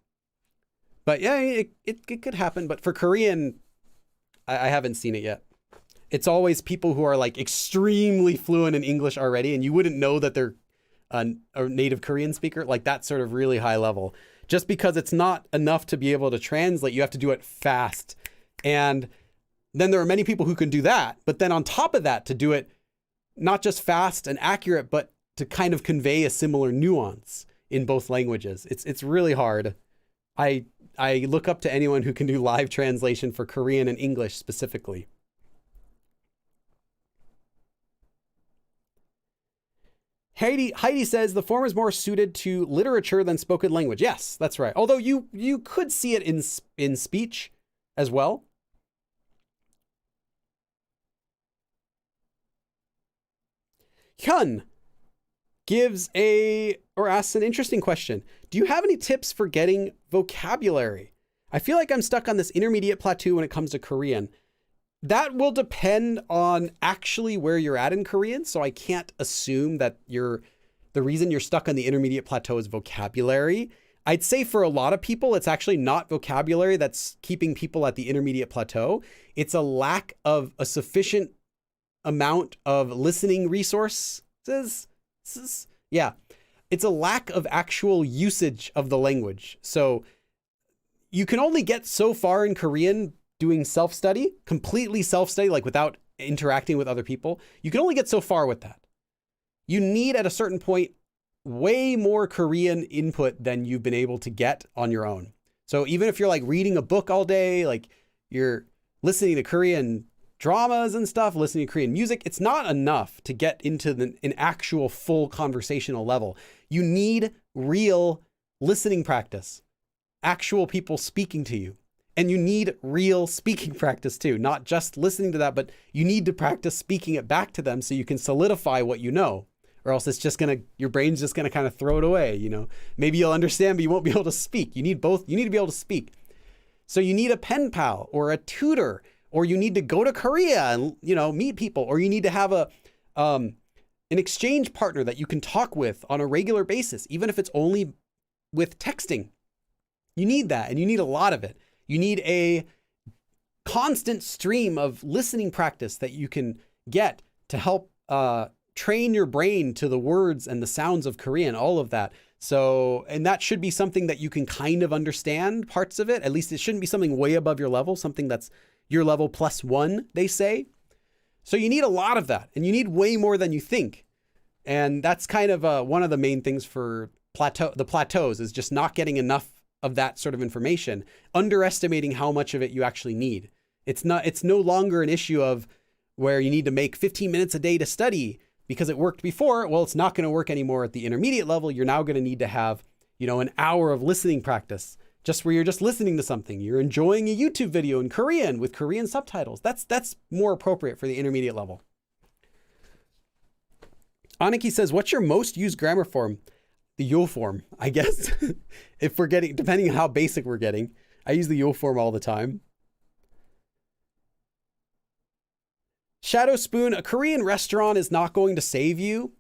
A: but yeah, it could happen. But for Korean, I haven't seen it yet. It's always people who are like extremely fluent in English already, and you wouldn't know that they're a native Korean speaker, like that sort of really high level. Just because it's not enough to be able to translate, you have to do it fast. And then there are many people who can do that, but then on top of that, to do it not just fast and accurate, but to kind of convey a similar nuance in both languages. It's really hard. I look up to anyone who can do live translation for Korean and English specifically. Heidi says the former is more suited to literature than spoken language. Yes, that's right. Although you could see it in speech as well. Hyun asks an interesting question. Do you have any tips for getting vocabulary? I feel like I'm stuck on this intermediate plateau when it comes to Korean. That will depend on actually where you're at in Korean. So I can't assume that the reason you're stuck on the intermediate plateau is vocabulary. I'd say for a lot of people, it's actually not vocabulary that's keeping people at the intermediate plateau. It's a lack of a sufficient amount of listening resources. Yeah. It's a lack of actual usage of the language. So you can only get so far in Korean doing self-study, completely self-study, like without interacting with other people. You can only get so far with that. You need at a certain point way more Korean input than you've been able to get on your own. So even if you're like reading a book all day, like you're listening to Korean dramas and stuff, listening to Korean music, it's not enough to get into an actual full conversational level. You need real listening practice, actual people speaking to you. And you need real speaking practice too, not just listening to that, but you need to practice speaking it back to them so you can solidify what you know, or else your brain's just gonna kind of throw it away, you know? Maybe you'll understand, but you won't be able to speak. You need both. You need to be able to speak. So you need a pen pal or a tutor, or you need to go to Korea and, meet people, or you need to have an exchange partner that you can talk with on a regular basis, even if it's only with texting. You need that, and you need a lot of it. You need a constant stream of listening practice that you can get to help train your brain to the words and the sounds of Korean, all of that. So, and that should be something that you can kind of understand parts of it. At least it shouldn't be something way above your level, something that's your level +1, they say. So you need a lot of that, and you need way more than you think. And that's kind of one of the main things for the plateaus, is just not getting enough of that sort of information, underestimating how much of it you actually need. It's no longer an issue of where you need to make 15 minutes a day to study because it worked before. Well, it's not going to work anymore at the intermediate level. You're now going to need to have, an hour of listening practice, just where you're just listening to something. You're enjoying a YouTube video in Korean with Korean subtitles. That's more appropriate for the intermediate level. Aniki says, what's your most used grammar form? The yo form, I guess. If we're getting, depending on how basic we're getting. I use the yo form all the time. Shadow Spoon, a Korean restaurant is not going to save you.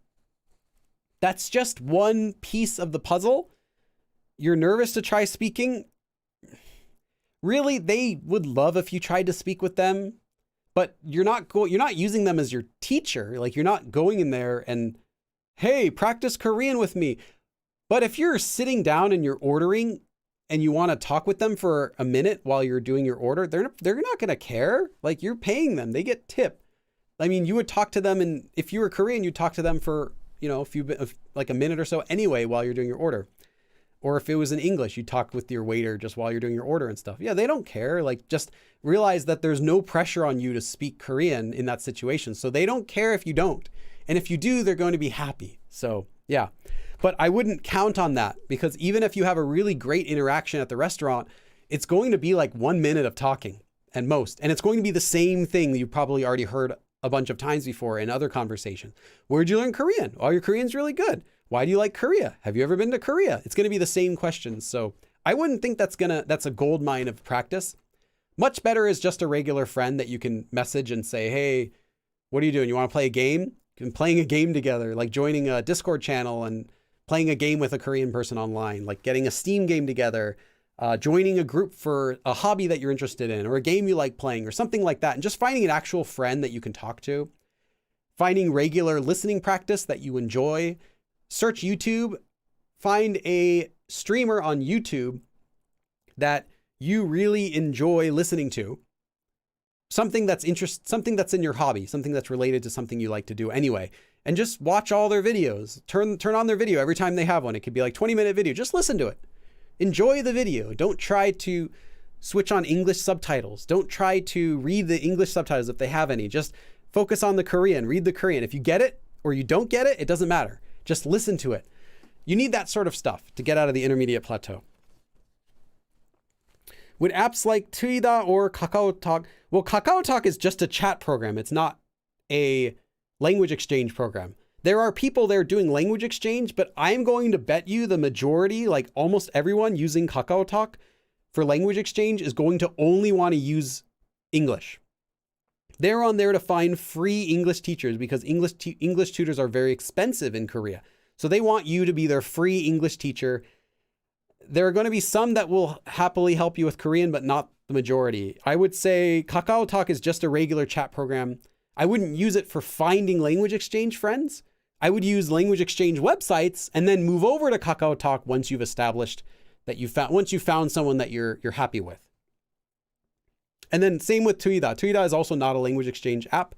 A: That's just one piece of the puzzle. You're nervous to try speaking. Really, they would love if you tried to speak with them, but you're not using them as your teacher. Like, you're not going in there and, hey, practice Korean with me. But if you're sitting down and you're ordering and you want to talk with them for a minute while you're doing your order, they're not going to care. Like, you're paying them. They get tip. I mean, you would talk to them, and if you were Korean, you'd talk to them for, a minute or so anyway while you're doing your order. Or if it was in English, you'd talk with your waiter just while you're doing your order and stuff. Yeah, they don't care. Like, just realize that there's no pressure on you to speak Korean in that situation. So they don't care if you don't. And if you do, they're going to be happy. So yeah, but I wouldn't count on that, because even if you have a really great interaction at the restaurant, it's going to be like 1 minute of talking at most. And it's going to be the same thing that you probably already heard a bunch of times before in other conversations. Where'd you learn Korean? Oh, your Korean's really good. Why do you like Korea? Have you ever been to Korea? It's going to be the same questions. So I wouldn't think that's a gold mine of practice. Much better is just a regular friend that you can message and say, hey, what are you doing? You want to play a game? Playing a game together, like joining a Discord channel and playing a game with a Korean person online, like getting a Steam game together, joining a group for a hobby that you're interested in, or a game you like playing, or something like that. And just finding an actual friend that you can talk to, finding regular listening practice that you enjoy. Search YouTube, find a streamer on YouTube that you really enjoy listening to. Something that's in your hobby, something that's related to something you like to do anyway. And just watch all their videos. Turn on their video every time they have one. It could be like 20-minute video. Just listen to it. Enjoy the video. Don't try to switch on English subtitles. Don't try to read the English subtitles if they have any. Just focus on the Korean. Read the Korean. If you get it or you don't get it, it doesn't matter. Just listen to it. You need that sort of stuff to get out of the intermediate plateau. Would apps like Tuida or KakaoTalk? Well, KakaoTalk is just a chat program. It's not a language exchange program. There are people there doing language exchange, but I'm going to bet you the majority, like almost everyone using KakaoTalk for language exchange, is going to only want to use English. They're on there to find free English teachers, because English tutors are very expensive in Korea. So they want you to be their free English teacher. There are going to be some that will happily help you with Korean, but not the majority. I would say KakaoTalk is just a regular chat program. I wouldn't use it for finding language exchange friends. I would use language exchange websites and then move over to KakaoTalk once you've established that once you found someone that you're happy with. And then same with Tuida. Tuida is also not a language exchange app.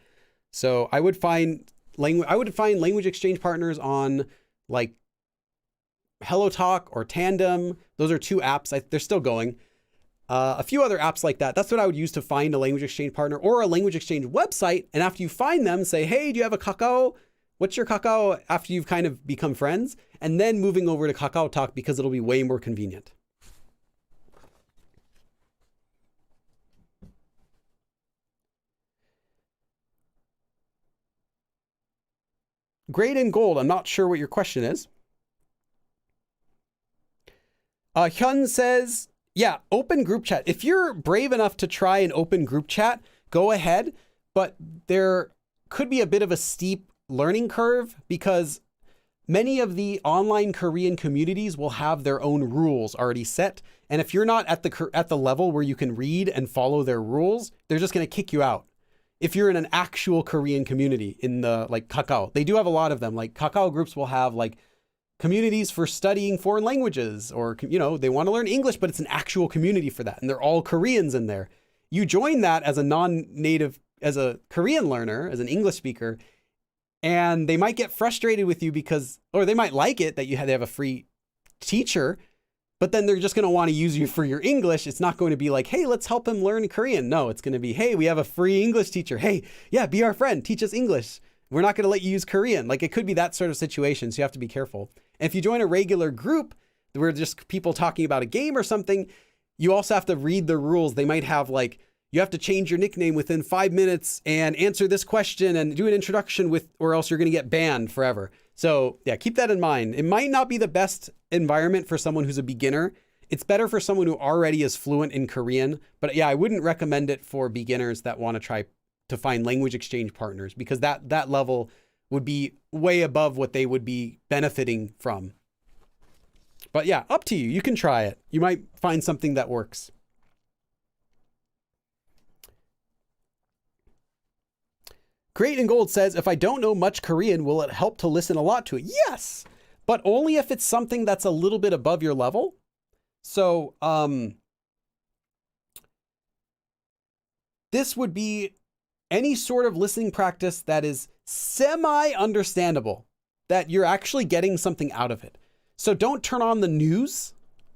A: So I would find language exchange partners on like HelloTalk or Tandem. Those are two apps. They're still going. A few other apps like that. That's what I would use to find a language exchange partner, or a language exchange website. And after you find them, say, hey, do you have a Kakao? What's your Kakao? After you've kind of become friends, and then moving over to KakaoTalk, because it'll be way more convenient. Grade in gold. I'm not sure what your question is. Hyun says, Yeah, open group chat. If you're brave enough to try an open group chat, go ahead. But there could be a bit of a steep learning curve because many of the online Korean communities will have their own rules already set. And if you're not at the level where you can read and follow their rules, they're just going to kick you out. If you're in an actual Korean community in the like Kakao, they do have a lot of them. Like Kakao groups will have like communities for studying foreign languages, or, you know, they want to learn English, but it's an actual community for that. And they're all Koreans in there. You join that as a non-native, as a Korean learner, as an English speaker, and they might get frustrated with you because, or they might like it that they have a free teacher, but then they're just going to want to use you for your English. It's not going to be like, hey, let's help him learn Korean. No, it's going to be, hey, we have a free English teacher. Hey, yeah, be our friend. Teach us English. We're not going to let you use Korean. Like, it could be that sort of situation. So you have to be careful. And if you join a regular group where just people talking about a game or something, you also have to read the rules. They might have like, you have to change your nickname within 5 minutes and answer this question and do an introduction with, or else you're going to get banned forever. So yeah, keep that in mind. It might not be the best environment for someone who's a beginner. It's better for someone who already is fluent in Korean. But yeah, I wouldn't recommend it for beginners that want to try to find language exchange partners, because that level would be way above what they would be benefiting from. But yeah, up to you. You can try it. You might find something that works. Great and Gold says, if I don't know much Korean, will it help to listen a lot to it? Yes, but only if it's something that's a little bit above your level. So this would be any sort of listening practice that is semi-understandable, that you're actually getting something out of it. So don't turn on the news.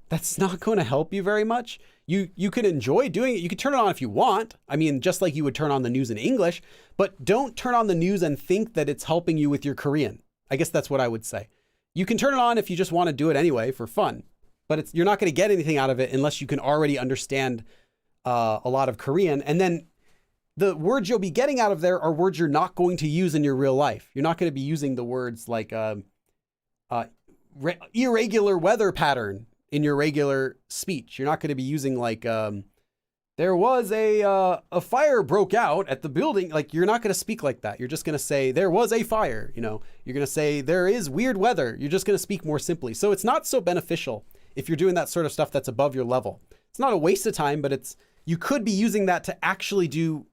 A: That's not going to help you very much. You can enjoy doing it. You can turn it on if you want. I mean, just like you would turn on the news in English, but don't turn on the news and think that it's helping you with your Korean. I guess that's what I would say. You can turn it on if you just want to do it anyway for fun, but you're not going to get anything out of it unless you can already understand a lot of Korean. And then the words you'll be getting out of there are words you're not going to use in your real life. You're not going to be using the words like irregular weather pattern in your regular speech. You're not going to be using like, there was a fire broke out at the building. Like, you're not going to speak like that. You're just going to say there was a fire. You know, you're going to say there is weird weather. You're just going to speak more simply. So it's not so beneficial if you're doing that sort of stuff that's above your level. It's not a waste of time, but you could be using that to actually do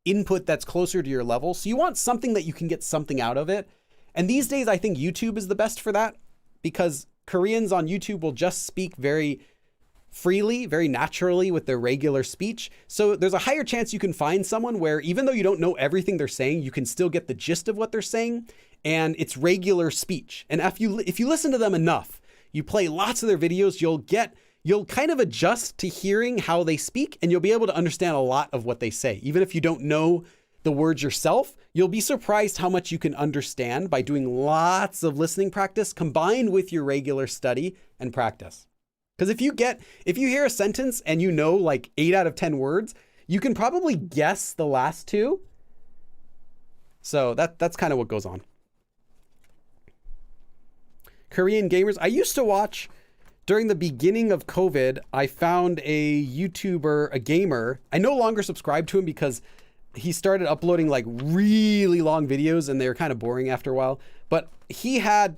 A: input that's closer to your level. So you want something that you can get something out of it. And these days, I think YouTube is the best for that, because Koreans on YouTube will just speak very freely, very naturally with their regular speech. So there's a higher chance you can find someone where, even though you don't know everything they're saying, you can still get the gist of what they're saying, and it's regular speech. And if you listen to them enough, you play lots of their videos, you'll kind of adjust to hearing how they speak, and you'll be able to understand a lot of what they say. Even if you don't know the words yourself, you'll be surprised how much you can understand by doing lots of listening practice combined with your regular study and practice. Because if you hear a sentence and you know like 8 out of 10 words, you can probably guess the last 2. So that's kind of what goes on. Korean gamers. I used to watch, during the beginning of COVID, I found a YouTuber, a gamer. I no longer subscribe to him because he started uploading like really long videos and they were kind of boring after a while. But he had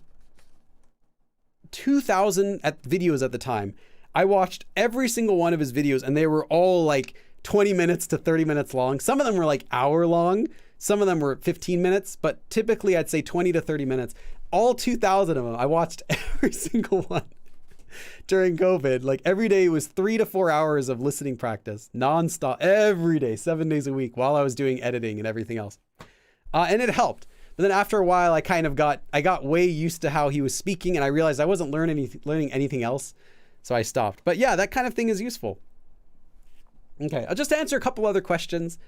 A: 2,000 videos at the time. I watched every single one of his videos and they were all like 20 minutes to 30 minutes long. Some of them were like hour long. Some of them were 15 minutes, but typically I'd say 20 to 30 minutes. All 2,000 of them. I watched every single one during COVID. Like every day was 3 to 4 hours of listening practice, nonstop, every day, 7 days a week, while I was doing editing and everything else. And it helped. But then after a while, I got way used to how he was speaking, and I realized I wasn't learning anything else. So I stopped. But yeah, that kind of thing is useful. Okay, I'll just answer a couple other questions.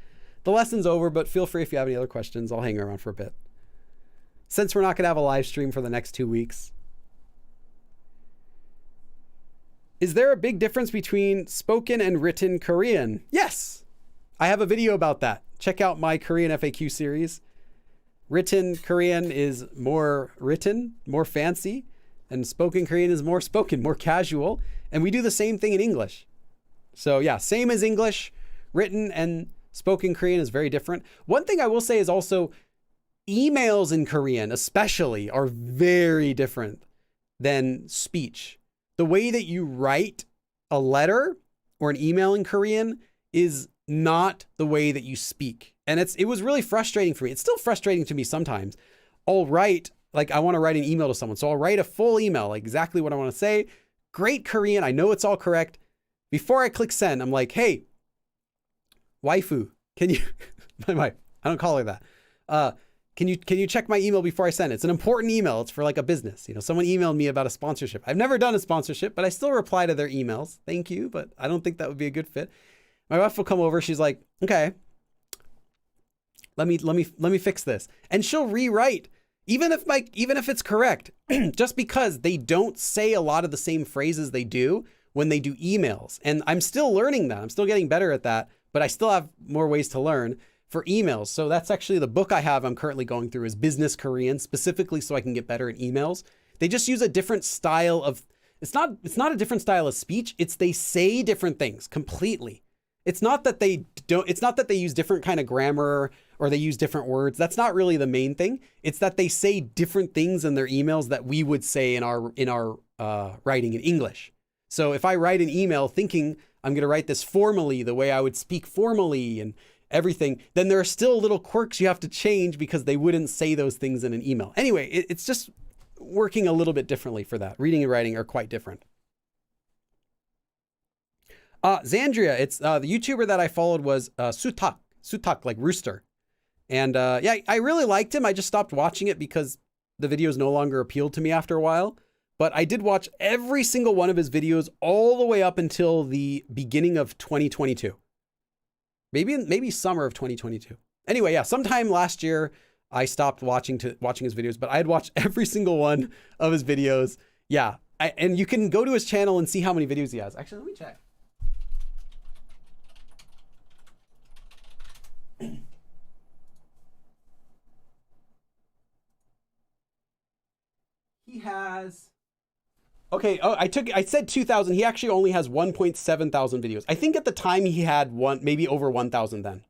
A: The lesson's over, but feel free if you have any other questions. I'll hang around for a bit, since we're not going to have a live stream for the next 2 weeks. Is there a big difference between spoken and written Korean? Yes, I have a video about that. Check out my Korean FAQ series. Written Korean is more written, more fancy, and spoken Korean is more spoken, more casual. And we do the same thing in English. So yeah, same as English, written and spoken Korean is very different. One thing I will say is also emails in Korean especially are very different than speech. The way that you write a letter or an email in Korean is not the way that you speak. And it was really frustrating for me. It's still frustrating to me sometimes. I'll write, like I want to write an email to someone. So I'll write a full email, like exactly what I want to say. Great Korean. I know it's all correct. Before I click send, I'm like, hey, waifu, can you, my wife, I don't call her that. Can you check my email before I send it? It's an important email. It's for like a business. You know, someone emailed me about a sponsorship. I've never done a sponsorship, but I still reply to their emails. Thank you, but I don't think that would be a good fit. My wife will come over. She's like, okay, let me fix this. And she'll rewrite, even if it's correct, just because they don't say a lot of the same phrases they do when they do emails. And I'm still learning that. I'm still getting better at that, but I still have more ways to learn for emails. So that's actually the book I'm currently going through is Business Korean, specifically so I can get better at emails. They just use a different style of, it's not a different style of speech. It's they say different things completely. It's not that they use different kind of grammar or they use different words. That's not really the main thing. It's that they say different things in their emails that we would say in our writing in English. So if I write an email thinking I'm going to write this formally, the way I would speak formally and everything, then there are still little quirks you have to change because they wouldn't say those things in an email. Anyway, it's just working a little bit differently for that. Reading and writing are quite different. Xandria, it's the YouTuber that I followed was Sutak, like rooster. And yeah, I really liked him. I just stopped watching it because the videos no longer appealed to me after a while. But I did watch every single one of his videos all the way up until the beginning of 2022. Maybe summer of 2022. Anyway, yeah, sometime last year I stopped watching his videos, but I had watched every single one of his videos. Yeah, and you can go to his channel and see how many videos he has. Actually, let me check. He has, okay, I said 2,000. He actually only has 1.7 thousand videos. I think at the time he had maybe over 1,000 then.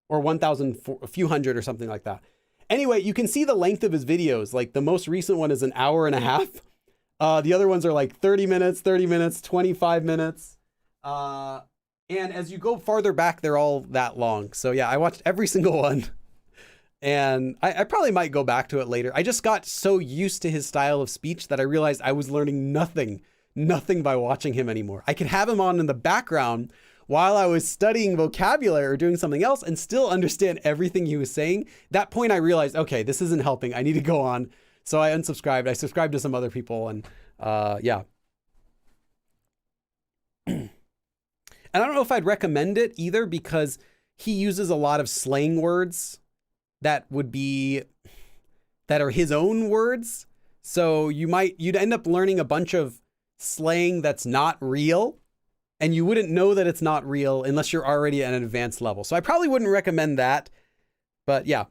A: Or 1,000, a few hundred or something like that. Anyway, you can see the length of his videos. Like the most recent one is an hour and a half. The other ones are like 30 minutes, 25 minutes. And as you go farther back, they're all that long. So yeah, I watched every single one. And I probably might go back to it later. I just got so used to his style of speech that I realized I was learning nothing by watching him anymore. I could have him on in the background while I was studying vocabulary or doing something else and still understand everything he was saying. That point I realized, okay, this isn't helping. I need to go on. So I unsubscribed. I subscribed to some other people and yeah. And I don't know if I'd recommend it either because he uses a lot of slang words that are his own words. So you'd end up learning a bunch of slang that's not real. And you wouldn't know that it's not real unless you're already at an advanced level. So I probably wouldn't recommend that, but yeah.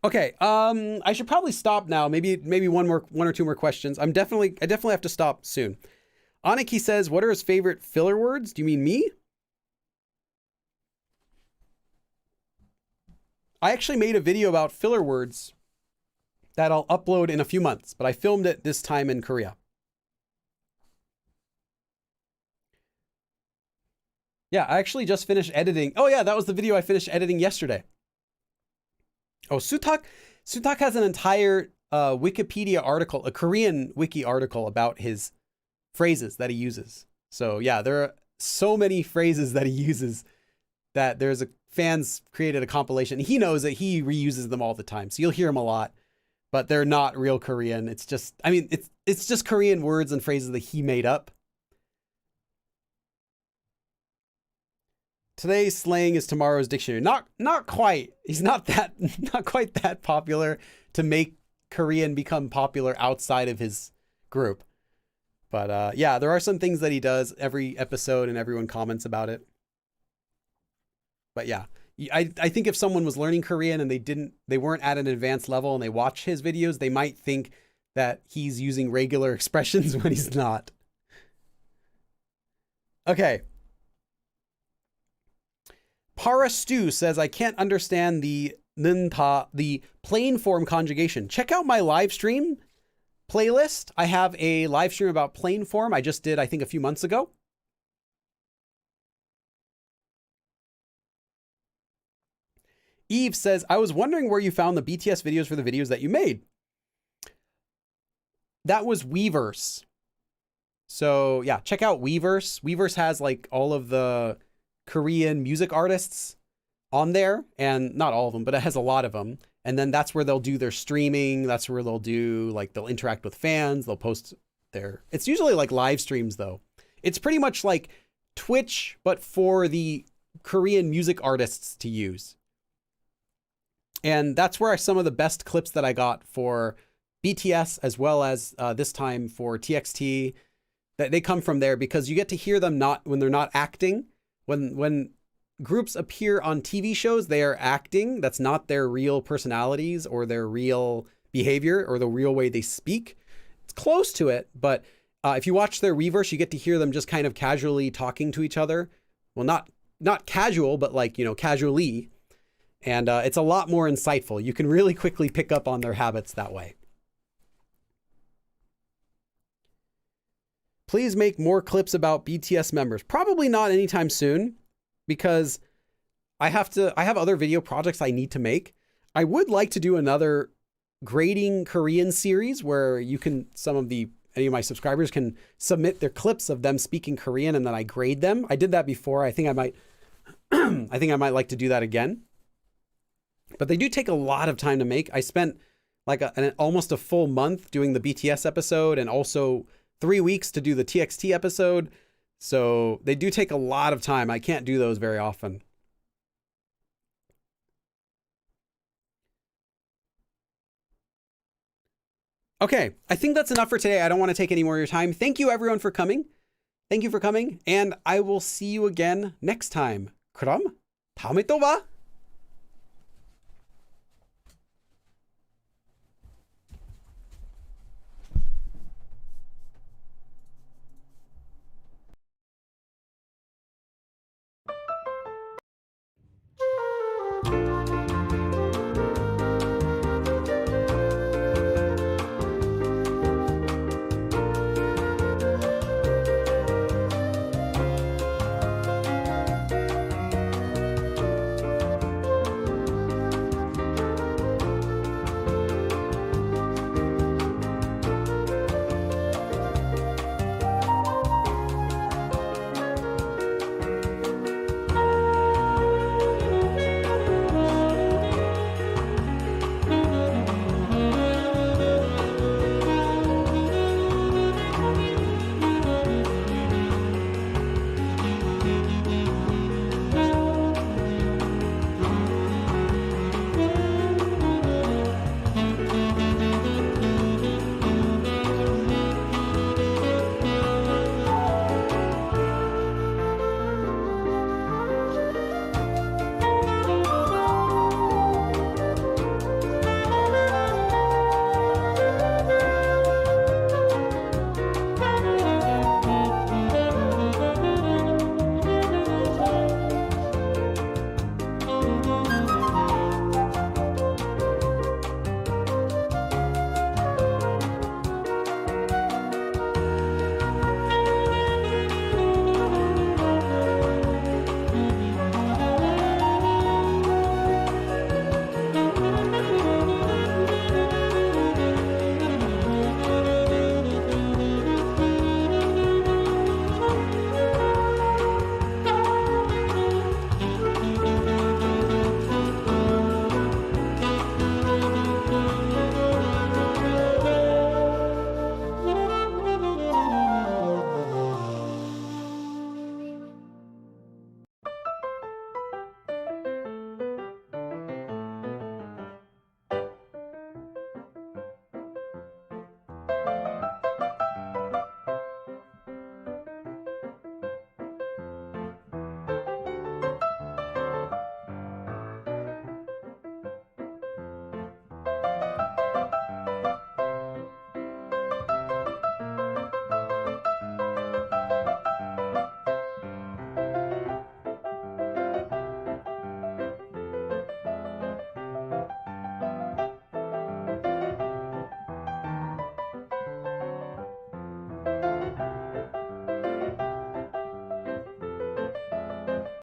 A: Okay. I should probably stop now. Maybe one or two more questions. I definitely have to stop soon. Aniki says, what are his favorite filler words? Do you mean me? I actually made a video about filler words that I'll upload in a few months, but I filmed it this time in Korea. Yeah, I actually just finished editing. Oh yeah, that was the video I finished editing yesterday. Oh, Sutak has an entire Wikipedia article, a Korean wiki article about his phrases that he uses. So yeah, there are so many phrases that he uses that fans created a compilation. He knows that he reuses them all the time. So you'll hear them a lot, but they're not real Korean. It's just, I mean, it's just Korean words and phrases that he made up. Today's slang is tomorrow's dictionary. Not quite. He's not quite that popular to make Korean become popular outside of his group. But yeah, there are some things that he does every episode and everyone comments about it. But yeah, I think if someone was learning Korean and they weren't at an advanced level and they watch his videos, they might think that he's using regular expressions when he's not. Okay. Parastu says, I can't understand the nunta, the plain form conjugation. Check out my live stream playlist. I have a live stream about plain form. I just did, I think, a few months ago. Eve says, I was wondering where you found the BTS videos for the videos that you made. That was Weverse. So yeah, check out Weverse. Weverse has like all of the Korean music artists on there, and not all of them, but it has a lot of them. And then that's where they'll do their streaming. That's where they'll do like, they'll interact with fans. They'll post their, it's usually like live streams though. It's pretty much like Twitch, but for the Korean music artists to use. And that's where some of the best clips that I got for BTS, as well as this time for TXT, that they come from there, because you get to hear them not when they're not acting. When groups appear on TV shows, they are acting. That's not their real personalities or their real behavior or the real way they speak. It's close to it, but if you watch their Weverse, you get to hear them just kind of casually talking to each other. Well, not casual, but like, you know, casually. And it's a lot more insightful. You can really quickly pick up on their habits that way. Please make more clips about BTS members. Probably not anytime soon, because I have other video projects I need to make. I would like to do another grading Korean series where you can, any of my subscribers can submit their clips of them speaking Korean, and then I grade them. I did that before. I think I might, I think I might like to do that again. But they do take a lot of time to make. I spent like almost a full month doing the BTS episode, and also 3 weeks to do the TXT episode. So they do take a lot of time. I can't do those very often. Okay, I think that's enough for today. I don't want to take any more of your time. Thank you everyone for coming. Thank you for coming, and I will see you again next time. 그럼 다음에 또 봐.